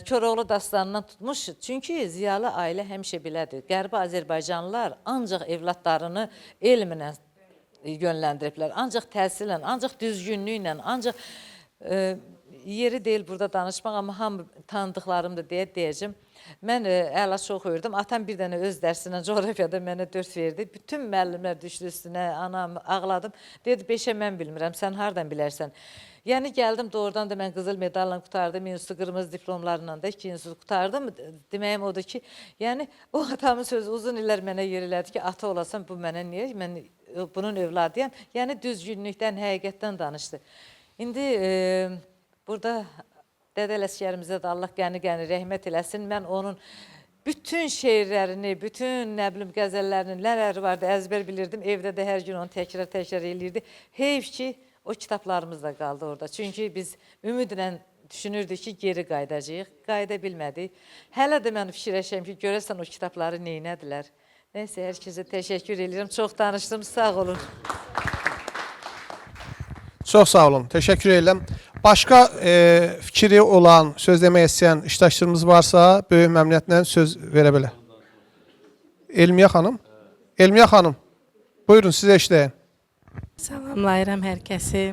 Koroğlu dastanından tutmuş. Çünki ziyalı ailə həmişə belədir. Qərbi Azərbaycanlılar ancaq evlatlarını elminə yönləndiriblər. Ancaq təhsillə, ancaq düzgünlüklə, ancaq yeri deyil burada danışmaq, amma hamı tanıdıqlarımdır deyəcəm. Mən əlaçı oxuyurdum. Atam bir dənə öz dərsindən coğrafiyada mənə 4 verdi. Bütün müəllimlər düşdü üstünə, anam ağladım. Dedi, 5-ə mən bilmirəm, sən hardan bilərsən? Yəni gəldim, doğrudan da mən qızıl medalla qutardım, institutu qırmızı diplomlarla da 2 institutu qutardım. Deməyim odur ki, yəni o atamın sözü uzun illər mənə yer elədi ki, ata olasan bu mənə niyə? Mən bunun övladıyam. Yəni düzgünlükdən, həqiqətdən danışdı. İndi burada Dədə Ələsgərimizə də Allah qəni-qəni rəhmət eləsin. Mən onun bütün şeirlərini, bütün nə bilim qəzəllərini, nələri vardı, əzbər bilirdim. Evdə də hər gün onu təkrar eləyirdi. Heyf ki, o kitablarımız da qaldı orada. Çünki biz ümidlə düşünürdük ki, geri qayıdacağıq. Qayıda bilmədik. Hələ də mən fikirləşəm ki, görəsən o kitabları neynədilər. Neyse, hər kəsə təşəkkür edirəm. Çox danışdım, sağ olun. Çox sağ olun, təşəkkür edirəm. Başqa fikri olan, söz demək istəyən iştirakçılarımız varsa, böyük məmnuniyyətlə söz verə bilər. Elmiyə xanım. Elmiyə xanım, buyurun, sizə işləyin. Salamlayıram hər kəsi.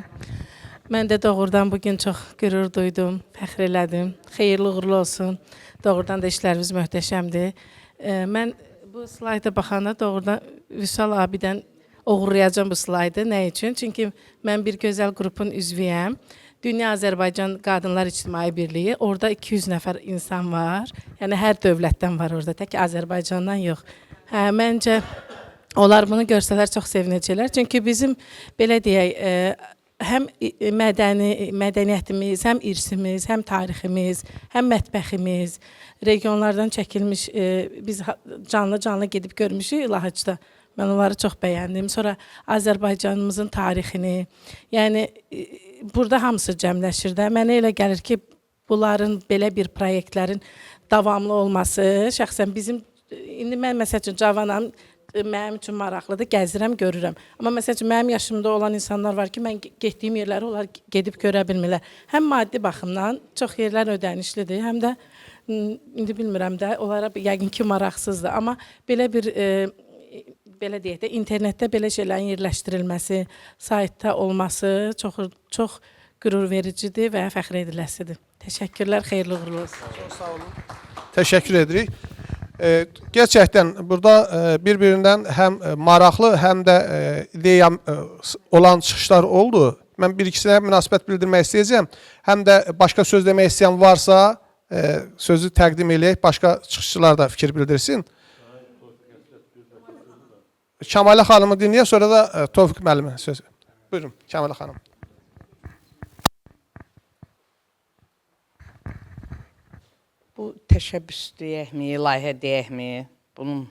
Mən də doğrudan bugün çox qürur duydum, fəxr elədim. Xeyirli uğurlu olsun. Doğrudan da işlərimiz möhtəşəmdir. Mən bu slayda baxanda doğrudan Vüsal abidən uğurlayacağım bu slaydı. Nə üçün? Çünki mən bir gözəl qrupun üzvüyəm. Dünya Azərbaycan Qadınlar İctimai Birliyi. Orada 200 nəfər insan var. Yəni hər dövlətdən var orada, tək Azərbaycandan yox. Məncə onlar bunu görsələr çox sevinəcəklər. Çünki bizim belə deyək, həm mədəniyyətimiz, həm irsimiz, həm tariximiz, həm mətbəximiz, regionlardan çəkilmiş, biz canlı gedib görmüşük Lahıcda. Mən onları çox bəyəndim. Sonra Azərbaycanımızın tarixini, yəni burada hamısı cəmləşir də. Mənə elə gəlir ki, bunların belə bir proyektlərin davamlı olması, şəxsən bizim, indi mən məsəl üçün cavanam, mənim üçün maraqlıdır, gəzirəm, görürəm. Amma məsəl üçün mənim yaşımda olan insanlar var ki, mən getdiyim yerləri onlar gedib görə bilmirlər. Həm maddi baxımdan çox yerlər ödənişlidir, həm də indi bilmirəm də, onlara yəqin ki maraqsızdır. Amma belə bir belə deyək də, internetdə belə şeylərin yerləşdirilməsi, saytda olması çox qürur vericidir və fəxr ediləsidir. Təşəkkürlər, xeyirli uğurlu olsun. Çox sağ olun. Təşəkkür edirik. Gerçəkdən burada bir-birindən həm maraqlı, həm də ideya olan çıxışlar oldu. Mən bir-ikisinə münasibət bildirmək istəyəcəm. Həm də başqa söz demək istəyən varsa, sözü təqdim eləyək, başqa çıxışçılar da fikir bildirsin. Kəmalə xanımı dinləyək, sonra da Tofiq müəllimə söz. Buyurun, Kəmalə xanım. Bu təşəbbüs deyəkmi, layihə deyəkmi? Bunun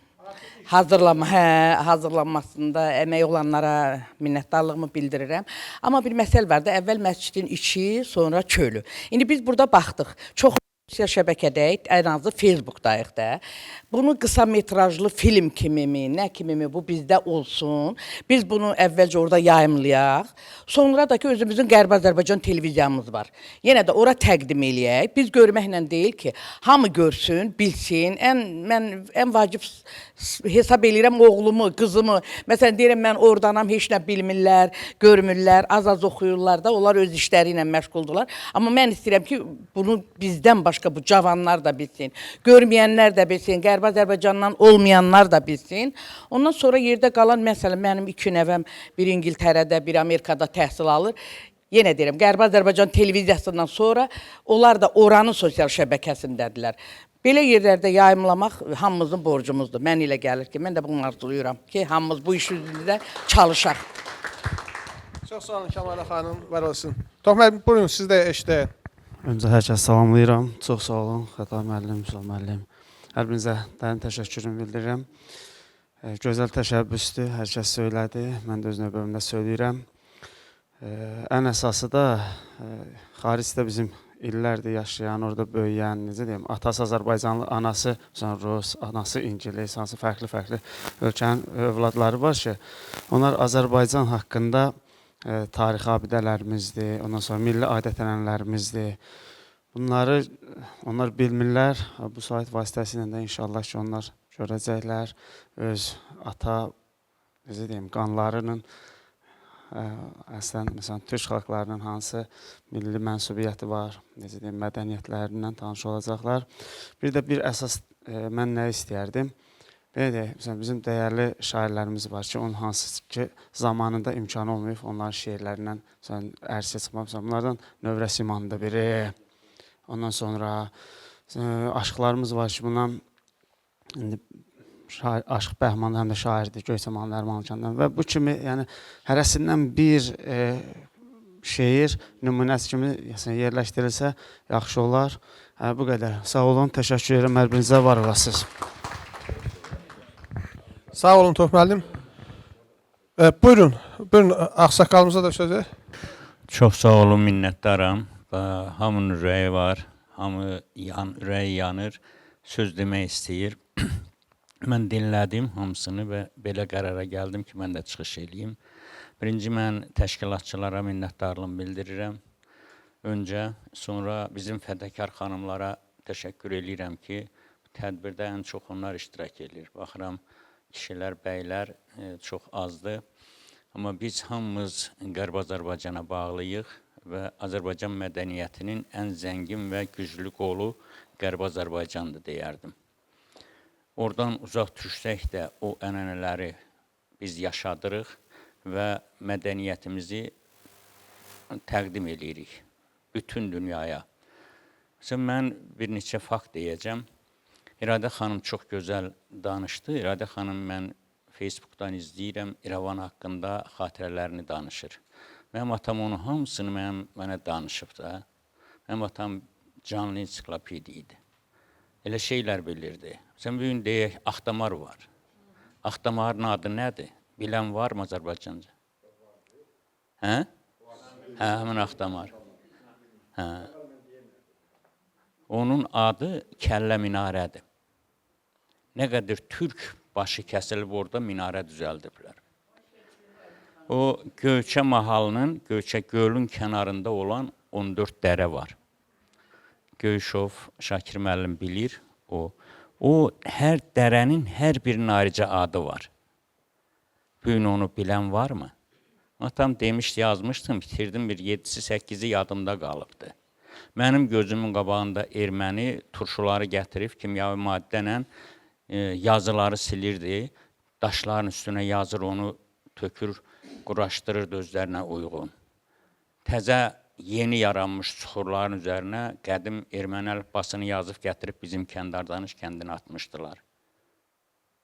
hazırlanmasında əmək olanlara minnətdarlığımı bildirirəm. Amma bir məsələ var da, əvvəl məscidin içi, sonra çölü. İndi biz burada baxdıq. Çox sosial şəbəkədəyik, ən azı Facebookdayıq da. Bunu qısa metrajlı film kimimi, nə kimimi bu bizdə olsun. Biz bunu əvvəlcə orada yayımlayaq. Sonra da ki, özümüzün Qərbi Azərbaycan televiziyamız var. Yenə də ora təqdim eləyək. Biz görməklə deyil ki, hamı görsün, bilsin. Mən ən vacib hesab eləyirəm oğlumu, qızımı. Məsələn, deyirəm, mən oradanam, heç nə bilmirlər, görmürlər, az-az oxuyurlar da, onlar öz işləri ilə məşğuldurlar. Amma mən istəyirəm ki, bunu bizdən başqa bu cavanlar da bilsin, görməyənlər də bilsin, Qərbi Azərbaycandan olmayanlar da bilsin. Ondan sonra yerdə qalan, məsələn, mənim 2 nəvəm bir İngiltərədə, bir Amerikada təhsil alır. Yenə deyirəm, Qərbi Azərbaycan televiziyasından sonra onlar da oranın sosial şəbəkəsindədirlər. Belə yerlərdə yayımlamaq hamımızın borcumuzdur. Mən elə gəlir ki, mən də bunu arzulayıram ki, hamımız bu iş üzrə çalışaq. Çox sağ olun Kəmalə xanım, var olsun. Toxmər, buyurun, siz də eşidəyin. Öncə hər kəs salamlayıram. Çox sağ olun, Xətai müəllim, Müsal müəllim. Hər birinizə dərin təşəkkürümü bildirirəm. Gözəl təşəbbüsdür, hər kəs söylədi. Mən də öz növbəsində söyləyirəm. Ən əsası da xaricdə bizim illərdir yaşayan, orada böyüyən, necə deyim, atası Azərbaycanlı, anası Rus, anası İngilis, hansı fərqli ölkənin övladları var ki, onlar Azərbaycan haqqında tarixi abidələrimizdir, ondan sonra milli adət-ənənələrimizdir. Bunları onlar bilmirlər. Bu sayt vasitəsilə də inşallah ki, onlar görəcəklər. Öz ata, necə deyim, qanlarının, əslən, məsələn, türk xalqlarının hansı milli mənsubiyyəti var, necə deyim, mədəniyyətlərindən tanış olacaqlar. Bir də bir əsas mən nə istəyərdim? Belə deyək, məsələn, bizim dəyərli şairlərimiz var ki, onun hansı ki, zamanında imkanı olmayıb, onların şeirlərindən ərsiyə çıxmaq. Bunlardan Növrə Simanıdır biri. Ondan sonra aşıqlarımız var ki, bundan Aşıq Bəhman həm də şairdir, Göyçəman Ərmancandan və bu kimi hərəsindən bir şeir nümunəsi kimi yerləşdirilsə yaxşı olar. Bu qədər. Sağ olun, təşəkkür edirəm, hər birinizə var olasınız. Sağ olun Tox müəllim. Buyurun, ağsaqqalımıza da sözü. Çox sağ olun, minnətdaram. Hamının ürəyi var, hamı ürəyi yanır, söz demək istəyir. Mən dinlədim hamısını və belə qərara gəldim ki, mən də çıxış edeyim. Birinci, mən təşkilatçılara minnətdarlığımı bildirirəm. Öncə, sonra bizim fədakar xanımlara təşəkkür edirəm ki, tədbirdə ən çox onlar iştirak edir. Baxıram, kişilər, bəylər çox azdır. Amma biz hamımız Qərbi Azərbaycana bağlıyıq və Azərbaycan mədəniyyətinin ən zəngin və güclü qolu Qərbi Azərbaycandır deyərdim. Oradan uzaq düşsək də o ənənələri biz yaşadırıq və mədəniyyətimizi təqdim edirik bütün dünyaya. Məsələn, mən bir neçə fakt deyəcəm. İradə xanım çox gözəl danışdı. İradə xanım mən Facebookdan izləyirəm, İrəvan haqqında xatirələrini danışır. Mənim atam onun hamısını mənə danışıb da. Mənim atam canlı ensiklopediya idi. Elə şeylər bilirdi. Sən bugün deyək, Axtamar var. Axtamarın adı nədir? Bilən var mı Azərbaycanca? Hə? Hə, həmin Axtamar. Hə. Onun adı Kəllə Minarədir. Nə qədər türk başı kəsilib orada minarə düzəldiblər. O Göyçə mahalının, Göyçə gölün kənarında olan 14 dərə var. Göyşov, Şakir müəllim bilir o. O hər dərənin hər birinin ayrıca adı var. Bugün onu bilən varmı? Atam demişdi, yazmışdım, bitirdim bir 7-8-i yadımda qalıbdı. Mənim gözümün qabağında erməni turşuları gətirib kimyavi maddələ yazıları silirdi. Daşların üstünə yazır, onu tökür, quraşdırırdı özlərinə uyğun. Təzə yeni yaranmış çuxurların üzərinə qədim erməni əlifbasını yazıb gətirib bizim Kəndardanış kəndinə atmışdılar.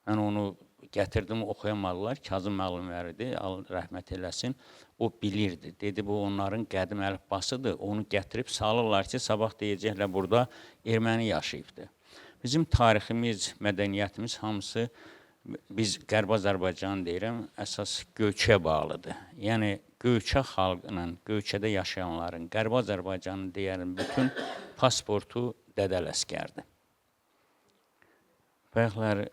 Mən onu gətirdim, oxuyamadılar. Kazım müəllimləridir, Allah rəhmət eləsin. O bilirdi. Dedi, bu onların qədim əlifbasıdır. Onu gətirib salırlar ki, sabah deyəcəklər, burada erməni yaşayıbdır. Bizim tariximiz, mədəniyyətimiz hamısı biz Qərb Azərbaycan deyirəm, əsas Göyçəyə bağlıdır. Yəni Göyçə xalqının, Göyçədə yaşayanların Qərb Azərbaycanın deyərim bütün pasportu Dədə Ələsgərdir. Bayaqlar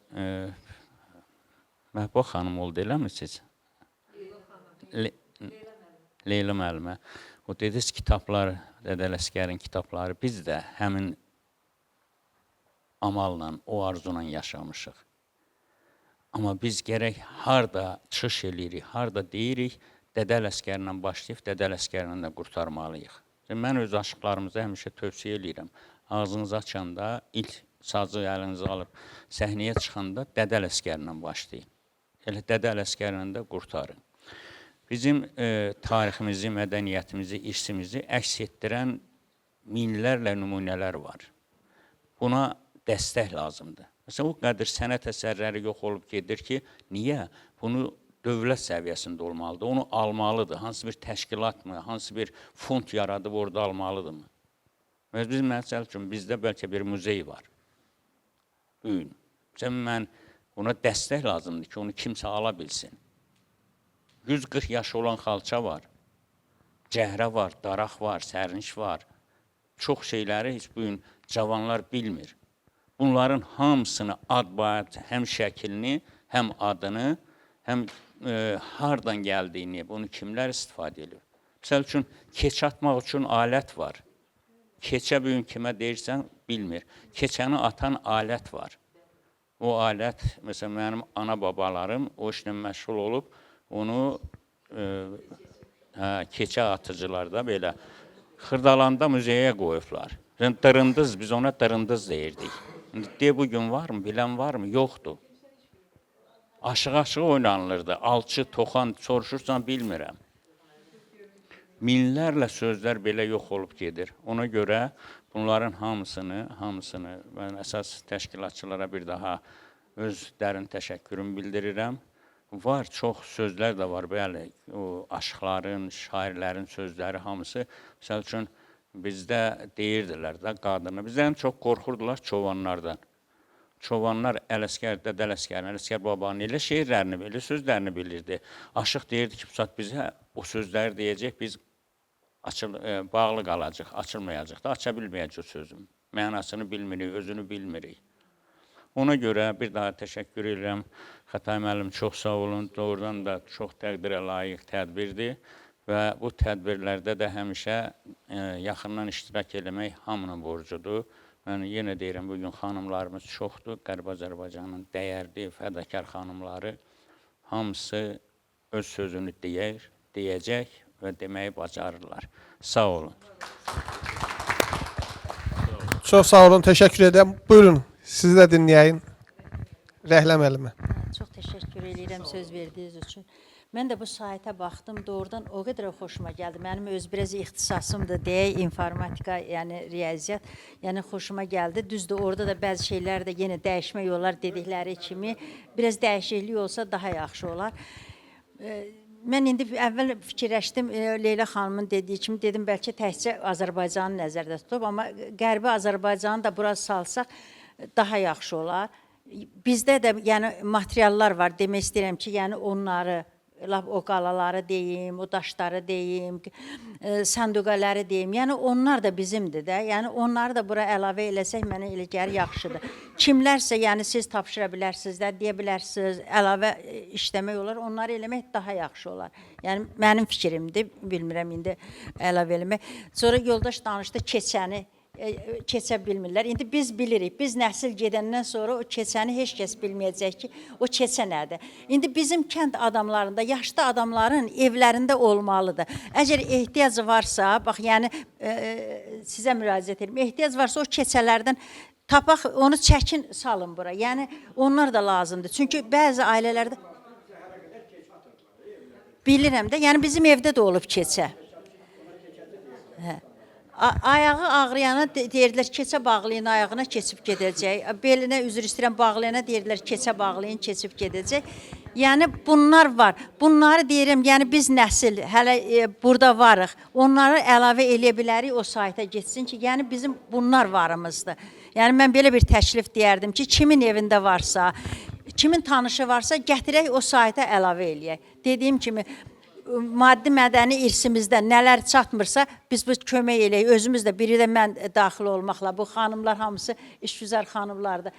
Məhbub xanım oldu, eləmirsiniz? Leyla müəllimə. O dediniz kitablar, Dədə Ələsgərin kitabları, biz də həmin amalla, o arzuyla yaşamışıq. Amma biz gərək harda çıxış eləyirik, harda deyirik, Dədə Ələsgərlə başlayıb, Dədə Ələsgərlə də qurtarmalıyıq. Mən öz aşıqlarımıza həmişə tövsiyə eləyirəm. Ağzınızı açanda, ilk sazı əlinizi alıb, səhnəyə çıxanda Dədə Ələsgərlə başlayın. Elə Dədə Ələsgərlə də qurtarın. Bizim tariximizi, mədəniyyətimizi, irsimizi əks etdirən minlərlə nümunələr var. Buna dəstək lazımdır. Məsələn, o qədər sənət əsərləri yox olub gedir ki, niyə? Bunu dövlət səviyyəsində olmalıdır, onu almalıdır. Hansı bir təşkilat mı, hansı bir fond yaradıb orada almalıdır mı? Biz, məsəl üçün, bizdə bəlkə bir muzey var. Böyün. Mən ona dəstək lazımdır ki, onu kimsə ala bilsin. 140 yaşı olan xalça var, cəhrə var, daraq var, sərniş var. Çox şeyləri heç bugün cavanlar bilmir. Bunların hamısını ad-bayad, həm şəklini, həm adını, həm hardan gəldiyini, bunu kimlər istifadə edir? Məsəl üçün, keçə atmaq üçün alət var. Keçə bugün kimə deyirsən, bilmir. Keçəni atan alət var. O alət, məsələn, mənim ana-babalarım o işlə məşğul olub, onu keçə atıcılarda belə Xırdalanda muzeyə qoyublar. Dırındız, biz ona dırındız deyirdik. Deyə bugün var mı, bilən var mı? Yoxdur. Aşıq-aşıq oynanılırdı. Alçı, toxan, soruşursan bilmirəm. Minlərlə sözlər belə yox olub gedir. Ona görə bunların hamısını mən əsas təşkilatçılara bir daha öz dərin təşəkkürümü bildirirəm. Var, çox sözlər də var, bəli, o aşıqların, şairlərin sözləri hamısı. Məsəl üçün, bizdə deyirdilər də qadını, bizdən çox qorxurdular çobanlardan. Çobanlar Ələsgər, Dədə Ələsgərin, Ələsgər babanın elə şeirlərini, elə sözlərini bilirdi. Aşıq deyirdi ki, bu saat bizə o sözləri deyəcək, biz bağlı qalacaq, açılmayacaq da, aça bilməyəcək sözüm. Mənasını bilmirik, özünü bilmirik. Ona görə bir daha təşəkkür edirəm. Xətay müəllim, çox sağ olun. Doğrudan da çox təqdirə layiq tədbirdir və bu tədbirlərdə də həmişə yaxından iştirak eləmək hamının borcudur. Mən yenə deyirəm, bugün xanımlarımız çoxdur. Qərb Azərbaycanın dəyərli, fədakar xanımları hamısı öz sözünü deyəcək və deməyi bacarırlar. Sağ olun. Çox sağ olun, təşəkkür edirəm. Buyurun, sizi də dinləyək. Rəhləm əlimə. Çox təşəkkür edirəm söz verdiyiniz üçün. Mən də bu sayta baxdım, doğrudan o qədər xoşuma gəldi. Mənim öz biraz ixtisasımdır deyək, informatika, yəni riyaziyyat, yəni xoşuma gəldi. Düzdür, orada da bəzi şeylər də yenə dəyişmək olar dedikləri kimi, biraz dəyişiklik olsa daha yaxşı olar. Mən indi əvvəl fikirləşdim, Leyla xanımın dediyi kimi, dedim bəlkə təkcə Azərbaycanı nəzərdə tutub, amma Qərbi Azərbaycanı da bura salsaq daha yaxşı olar. Bizdə də yəni materiallar var, demək istəyirəm ki, yəni onları, o qalaları deyim, o daşları deyim, sanduqaları deyim, yəni onlar da bizimdir də, yəni onları da bura əlavə eləsək mənə elə gəlir yaxşıdır. Kimlərsə, yəni siz tapşıra bilərsiniz də, deyə bilərsiniz, əlavə işləmək olar, onları eləmək daha yaxşı olar. Yəni mənim fikrimdir, bilmirəm indi əlavə eləmək. Sonra yoldaş danışdı keçəni, keçə bilmirlər. İndi biz bilirik, biz nəsil gedəndən sonra o keçəni heç kəs bilməyəcək ki, o keçə nədir. İndi bizim kənd adamlarında, yaşlı adamların evlərində olmalıdır. Əgər ehtiyac varsa, bax, yəni sizə müraciət edirəm, ehtiyac varsa o keçələrdən tapaq, onu çəkin, salın bura. Yəni onlar da lazımdır. Çünki bəzi ailələrdə bilirəm də, yəni bizim evdə də olub keçə. Ayağı ağrıyana deyirdilər, keçə bağlayın, ayağına keçib gedəcək. Belinə üzr istəyirəm, bağlayana deyirdilər, keçə bağlayın, keçib gedəcək. Yəni bunlar var. Bunları deyirəm, yəni biz nəsil hələ burada varıq. Onları əlavə eləyə bilərik, o sayta getsin ki, yəni bizim bunlar varımızdır. Yəni mən belə bir təklif deyərdim ki, kimin evində varsa, kimin tanışı varsa gətirək o sayta əlavə eləyək. Dediyim kimi, maddi mədəni irsimizdə nələr çatmırsa, biz bu kömək eləyək. Özümüz də, biri də mən daxil olmaqla, bu xanımlar hamısı işgüzar xanımlardır.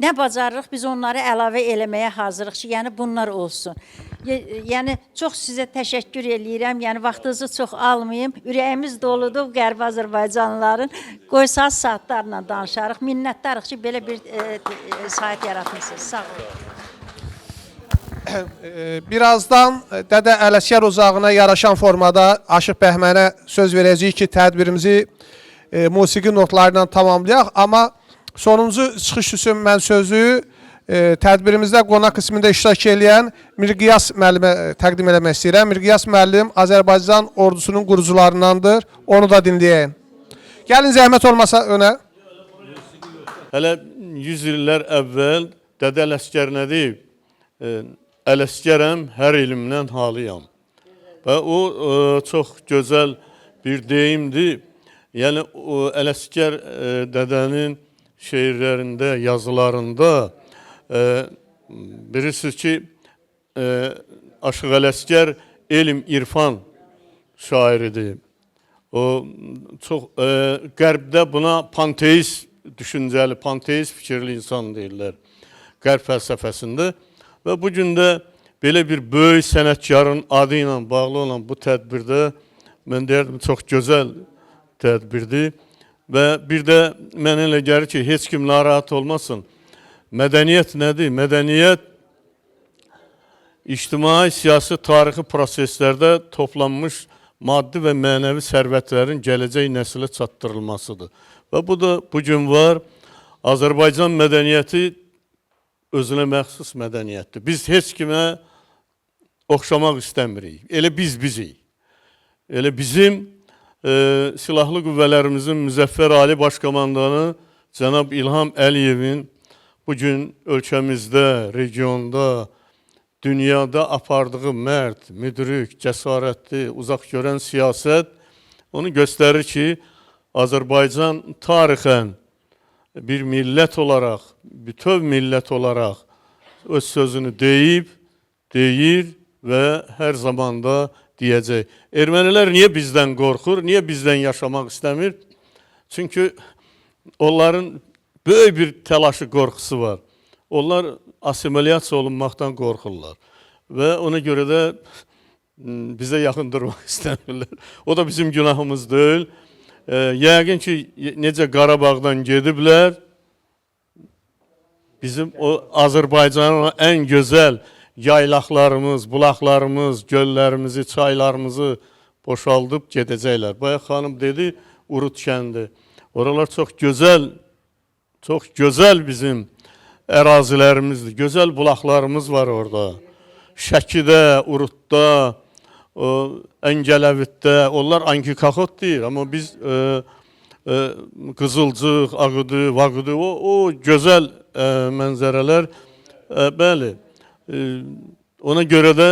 Nə bacarırıq, biz onları əlavə eləməyə hazırıq ki, yəni bunlar olsun. Yəni, çox sizə təşəkkür eləyirəm, yəni vaxtınızı çox almayayım. Ürəyimiz doludur Qərbi Azərbaycanlıların. Qoysaz saatlarla danışarıq. Minnətdarıq ki, belə bir sayt yaratmışsınız. Sağ olun. Birazdan Dədə Ələsgər ocağına yaraşan formada Aşıq Bəhmənə söz verəcəyik ki, tədbirimizi musiqi notlarıyla tamamlayaq. Amma sonuncu çıxış üçün mən sözü tədbirimizdə qonaq qismində iştirak edən Mirqiyas müəllimə təqdim eləmək istəyirəm. Mirqiyas müəllim Azərbaycan ordusunun qurucularındandır. Onu da dinləyək. Gəlin, zəhmət olmasa önə. Hələ 100 illər əvvəl Dədə Ələsgər nə deyib? Ələsgərəm, hər elimdən halıyam. Və o çox gözəl bir deyimdir. Yəni, Ələsgər dədənin şeirlərində, yazılarında bilirsiniz ki, Aşıq Ələsgər elm, irfan şairidir. O çox Qərbdə buna panteist düşüncəli, panteist fikirli insan deyirlər Qərb fəlsəfəsində. Və bu gün də belə bir böyük sənətkarın adı ilə bağlı olan bu tədbirdə mən deyərdim, çox gözəl tədbirdir. Və bir də mənə elə gəlir ki, heç kim narahat olmasın. Mədəniyyət nədir? Mədəniyyət ictimai, siyasi, tarixi proseslərdə toplanmış maddi və mənəvi sərvətlərin gələcək nəsilə çatdırılmasıdır. Və bu da bugün var. Azərbaycan mədəniyyəti özünə məxsus mədəniyyətdir. Biz heç kimə oxşamaq istəmirik. Elə biz bizik. Elə bizim silahlı qüvvələrimizin müzəffər Ali Başkomandanı cənab İlham Əliyevin bugün ölkəmizdə, regionda, dünyada apardığı mərd, müdrik, cəsarətli, uzaq görən siyasət onu göstərir ki, Azərbaycan tarixən bir millət olaraq, bütöv millət olaraq öz sözünü deyib, deyir və hər zamanda deyəcək. Ermənilər niyə bizdən qorxur, niyə bizdən yaşamaq istəmir? Çünki onların böyük bir təlaşı, qorxusu var. Onlar assimilyasiya olunmaqdan qorxurlar. Və ona görə də bizə yaxın durmaq istəmirlər. O da bizim günahımız deyil. Yəqin ki, necə Qarabağdan gediblər, bizim o Azərbaycanın ən gözəl yaylaqlarımız, bulaqlarımız, göllərimizi, çaylarımızı boşaldıb gedəcəklər. Bayaq xanım dedi, Urut kəndi. Oralar çox gözəl bizim ərazilərimizdir. Gözəl bulaqlarımız var orada. Şəkidə, Urutda, Əngələvitdə, onlar Ankikaxot deyir, amma biz Qızılcıq, Ağıdı, Vağıdı, o gözəl mənzərələr, bəli, ona görə də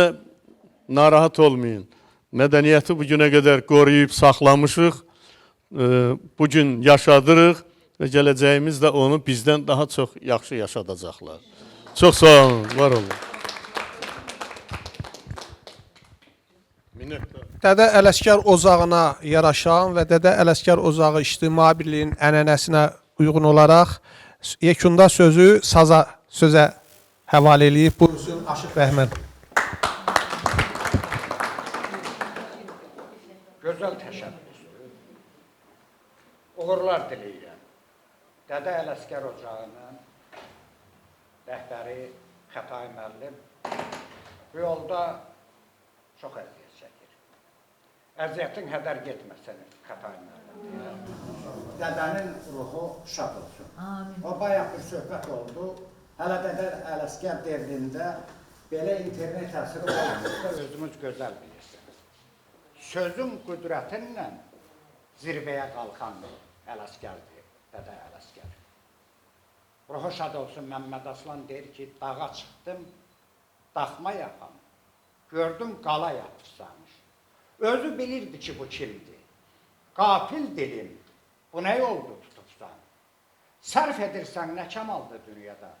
narahat olmayın. Mədəniyyəti bugünə qədər qoruyub saxlamışıq, bugün yaşadırıq və gələcəyimiz də onu bizdən daha çox yaxşı yaşadacaqlar. Çox sağ olun, var olun. Dədə Ələsgər ocağına yaraşan və Dədə Ələsgər ocağı ictimai birliyin ənənəsinə uyğun olaraq yekunda sözü sözə həvalə eləyib. Buyursun Aşıq Bəhmən. Gözəl təşəbbüsdür. Uğurlar diləyirəm. Dədə Ələsgər ocağının rəhbəri Xətai müəllim bu yolda çox əziyyət çəkir. Əziyyətin hədər getməsin Xətai müəllim. Dədənin ruhu şad olsun. O bayaq bir söhbət oldu. Hələ Dədə Ələsgər devrində belə internet təsiri olmamışda özümüz gözəl bilirsiniz. Sözün qüdrətinlə zirvəyə qalxan Ələsgərdir, Dədə Ələsgər. Ruhu şad olsun, Məmməd Aslan deyir ki, dağa çıxdım, daxma yaxam, gördüm qala yapışsamış. Özü bilirdi ki, bu kimdir. Qafil dilim, bu nə yoldu tutubsan? Sərf edirsən, nə kəmaldır dünyada?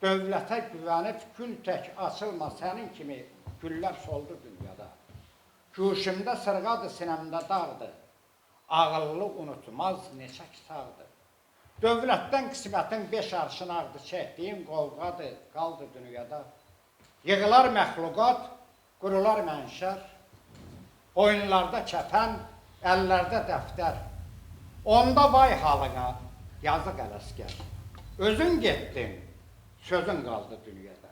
Dövlətə güvənib gül tək açılma sənin kimi güllər soldu dünyada. Güşümdə sırğadır, sinəmdə dağdır. Ağıllı unutmaz neçək sağdır. Dövlətdən qismətin 5 arşın ağdır, çəkdiyim qovqadır, qaldı dünyada. Yığılar məxluqat, qurular mənşər. Boyunlarda kəfən, əllərdə dəftər. Onda vay halına, yazıq Ələsgər. Özün getdin, sözün qaldı dünyada.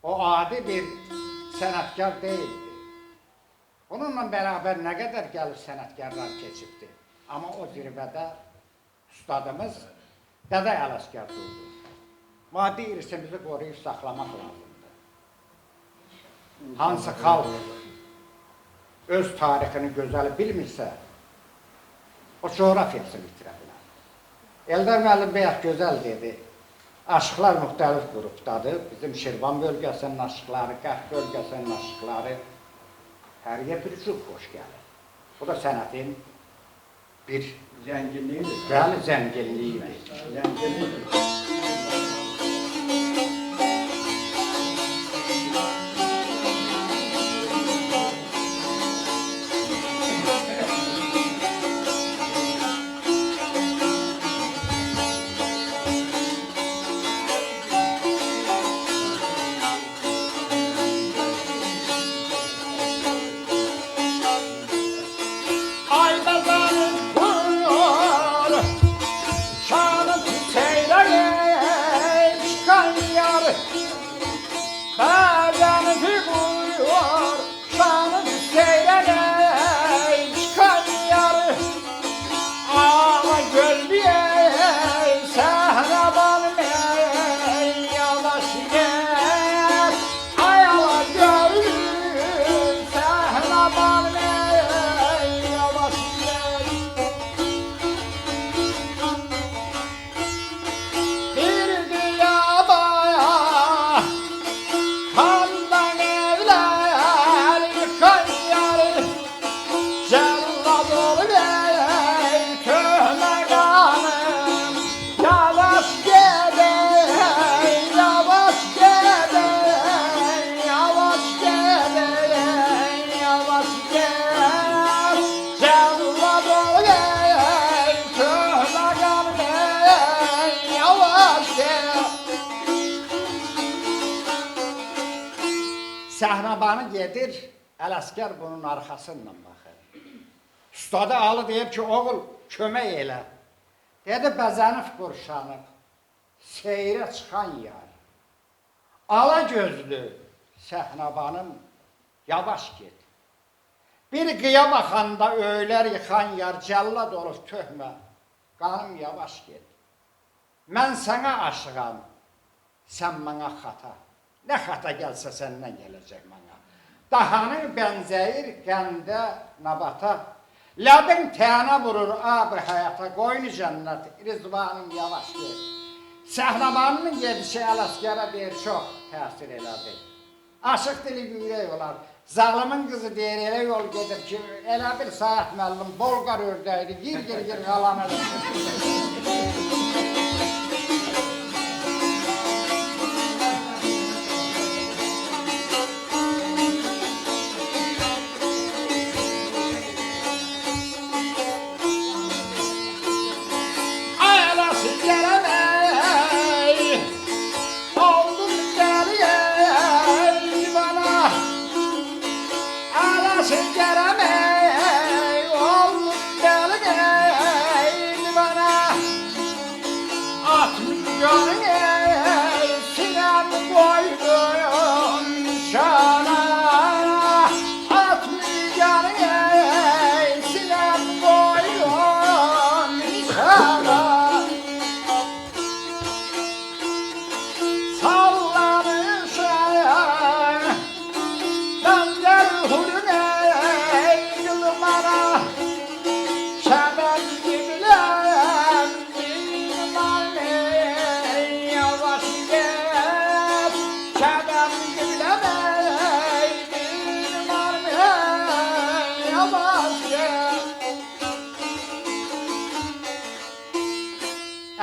O adi bir sənətkar deyildi. Onunla bərabər nə qədər gəlib sənətkarlar keçibdi. Amma o zirvədə ustadımız Dədə Ələsgər durdu. Maddi irsimizi qoruyub saxlamaq lazımdır. Hansı xalq öz tarixini gözəl bilmirsə, o coğrafiyasını itirə bilər. Eldar müəllim bəyək gözəl dedi. Aşıqlar müxtəlif qrupdadır. Bizim Şirvan bölgəsinin aşıqları, Qərb bölgəsinin aşıqları. Hər yer bir cür xoş gəlir. Bu da sənətin bir zənginliyidir. Bəli, zənginliyidir. Səhrabanı gedir, Ələsgər bunun arxasından baxır. Ustadı alı deyir ki, oğul, kömək elə. Dedi, bəzənib qurşanıb, seyrə çıxan yar. Ala gözlü Səhrabanım, yavaş get. Bir qıya baxanda öylər yıxan yar, cəllad olur töhmə, qanım yavaş get. Mən sənə aşığam, sən mənə xata. Nə xata gəlsə səndən gələcək mənə. Dahanın bənzəyir qəndə nabata. Ləbin tənə vurur ab-ı həyata. Qoyunu cənnət, rizvanım yavaş gel. Səhrabanının gedişi Ələsgərə deyir, çox təsir elədi. Aşıq dili yüyrək olar. Zalımın qızı deyir, elə yol gedir ki, elə bir Sayət müəllim Bolqar ördəydi, gir qalanır.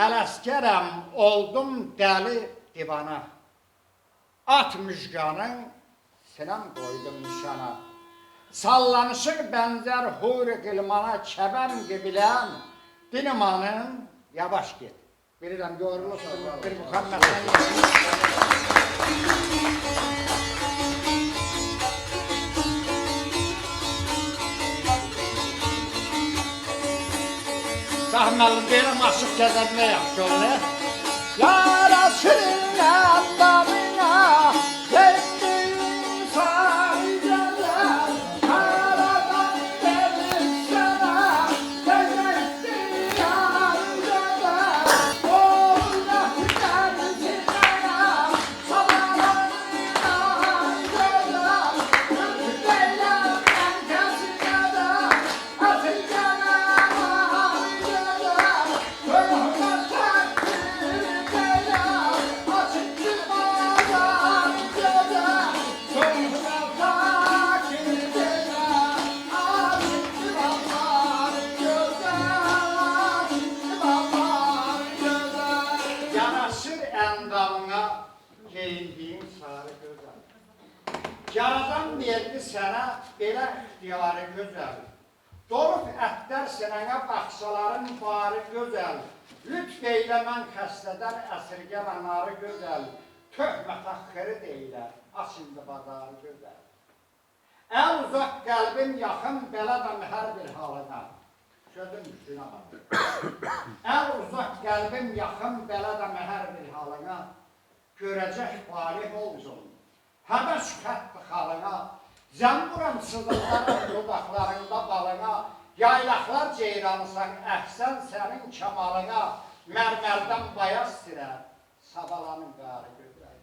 Ələsgərəm, oldum dəli, divana. At müjganın sinəm qoydum nişana. Sallanışır bənzər huri qılmana, kəbəm qibiləm, dinimanın yavaş get. Bilirəm, yorulursun, bir Muhammed'den Sahməlim deyirəm, aşıq gəzədmə yaxşı olur. Yara şirin əndamına, getdim sahicədə, karadan gelir sənə, tezəkdir yarıcədə, oğulda tüzərsin mənə, sabalanın ahicədə, deyləm mən kəsinədə, əsilgənə ahicədə, toyuqda təkdir deyləm, açıqdır bazar cədə, toyuqda təkdir deyləm, açıqdır bazar gözə, açıqdır bazar gözə. Yaraşır əndamına geyindiyin sarı gözəl. Yaradan verdi sənə belə ixtiyarı gözəl. Dorub ətlər sinənə baxsaların barı gözəl. Lütf eylə mən xəstədən əsirgəmə narı gözəl. Töhmət axırı deyilər, açındı bazarı gözəl. Əl uzaq qəlbim yaxın belədəm hər bir halına. Sözüm üstünə bax. Əl uzaq qəlbim yaxın belədəm hər bir halına. Görəcək valih oldun. Həbəş xəttə xalına. Zəmburam sızıldarım dodaqlarında balına. Yaylaqlar ceyranısan, əhsən sənin kəmalına. Mərmərdən bayaz sirər, sabalanın qarı gözəl.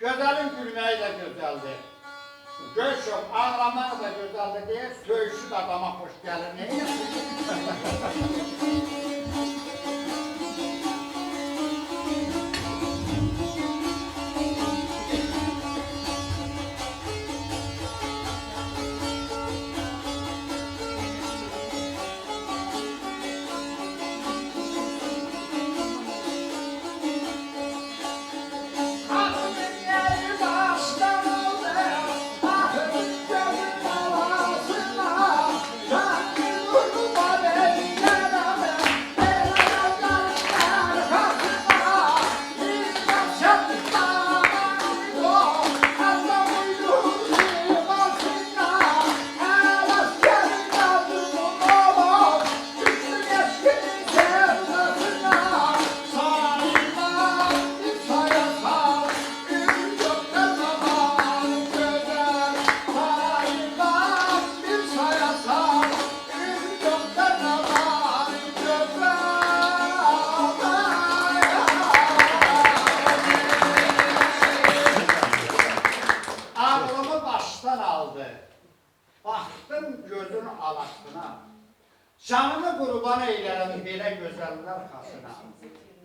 Gözəlin gülməyi də gözəldir. Göşüm, ağlamaq da gözəldir deyə söyüşü də adama xoş gəlir. Ahımın yeri baştan oldu, ahımın gözün alasına, sanki durma beylerime, beylerden arkasına, bir başım damarıyla, anlamıyla başına, el askerin adını olur, üstü geçkinin sevdasına, sayma bir sayasal, ün gökte zaman güzel, sayma bir sayasal, ün gökte zaman güzel. Ağlımı baştan aldı, baktım gözün alasına, canımı qurban eylərəm belə gözəllər xasına.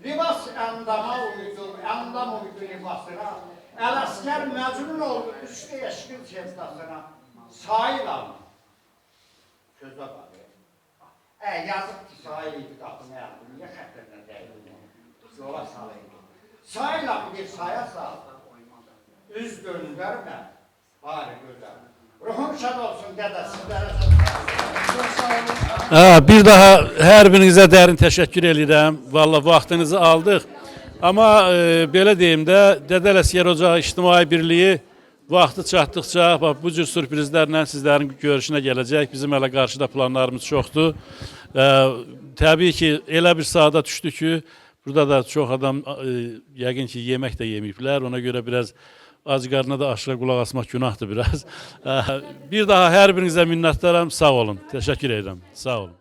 Libas əndama uydu, əndam uydu libasına, Əl-Əskər məcnun oldu, düşdü eşqin sevdasına. Sayılam, sözə bax. Yazıq ki, sayıl idi qapını əldi, niyə xətrinə dəydi? Yola salaydı. Sayılam bir saya sal, üz döndərmə, bari gözəl. Ruhum şad olsun dədə, sizlərə Bir daha hər birinizə dərin təşəkkür edirəm. Vallahi vaxtınızı aldıq. Amma belə deyim də, Dədə Ələsgər Ocağı İctimai Birliyi vaxtı çatdıqca bax, bu cür sürprizlərlə sizlərin görüşünə gələcək. Bizim hələ qarşıda planlarımız çoxdur. Təbii ki, elə bir saata düşdü ki, burada da çox adam yəqin ki, yemək də yeməyiblər. Ona görə biraz ac qarnına da aşığa qulaq asmaq günahdır biraz. Bir daha hər birinizə minnətdaram. Sağ olun. Təşəkkür edirəm. Sağ olun.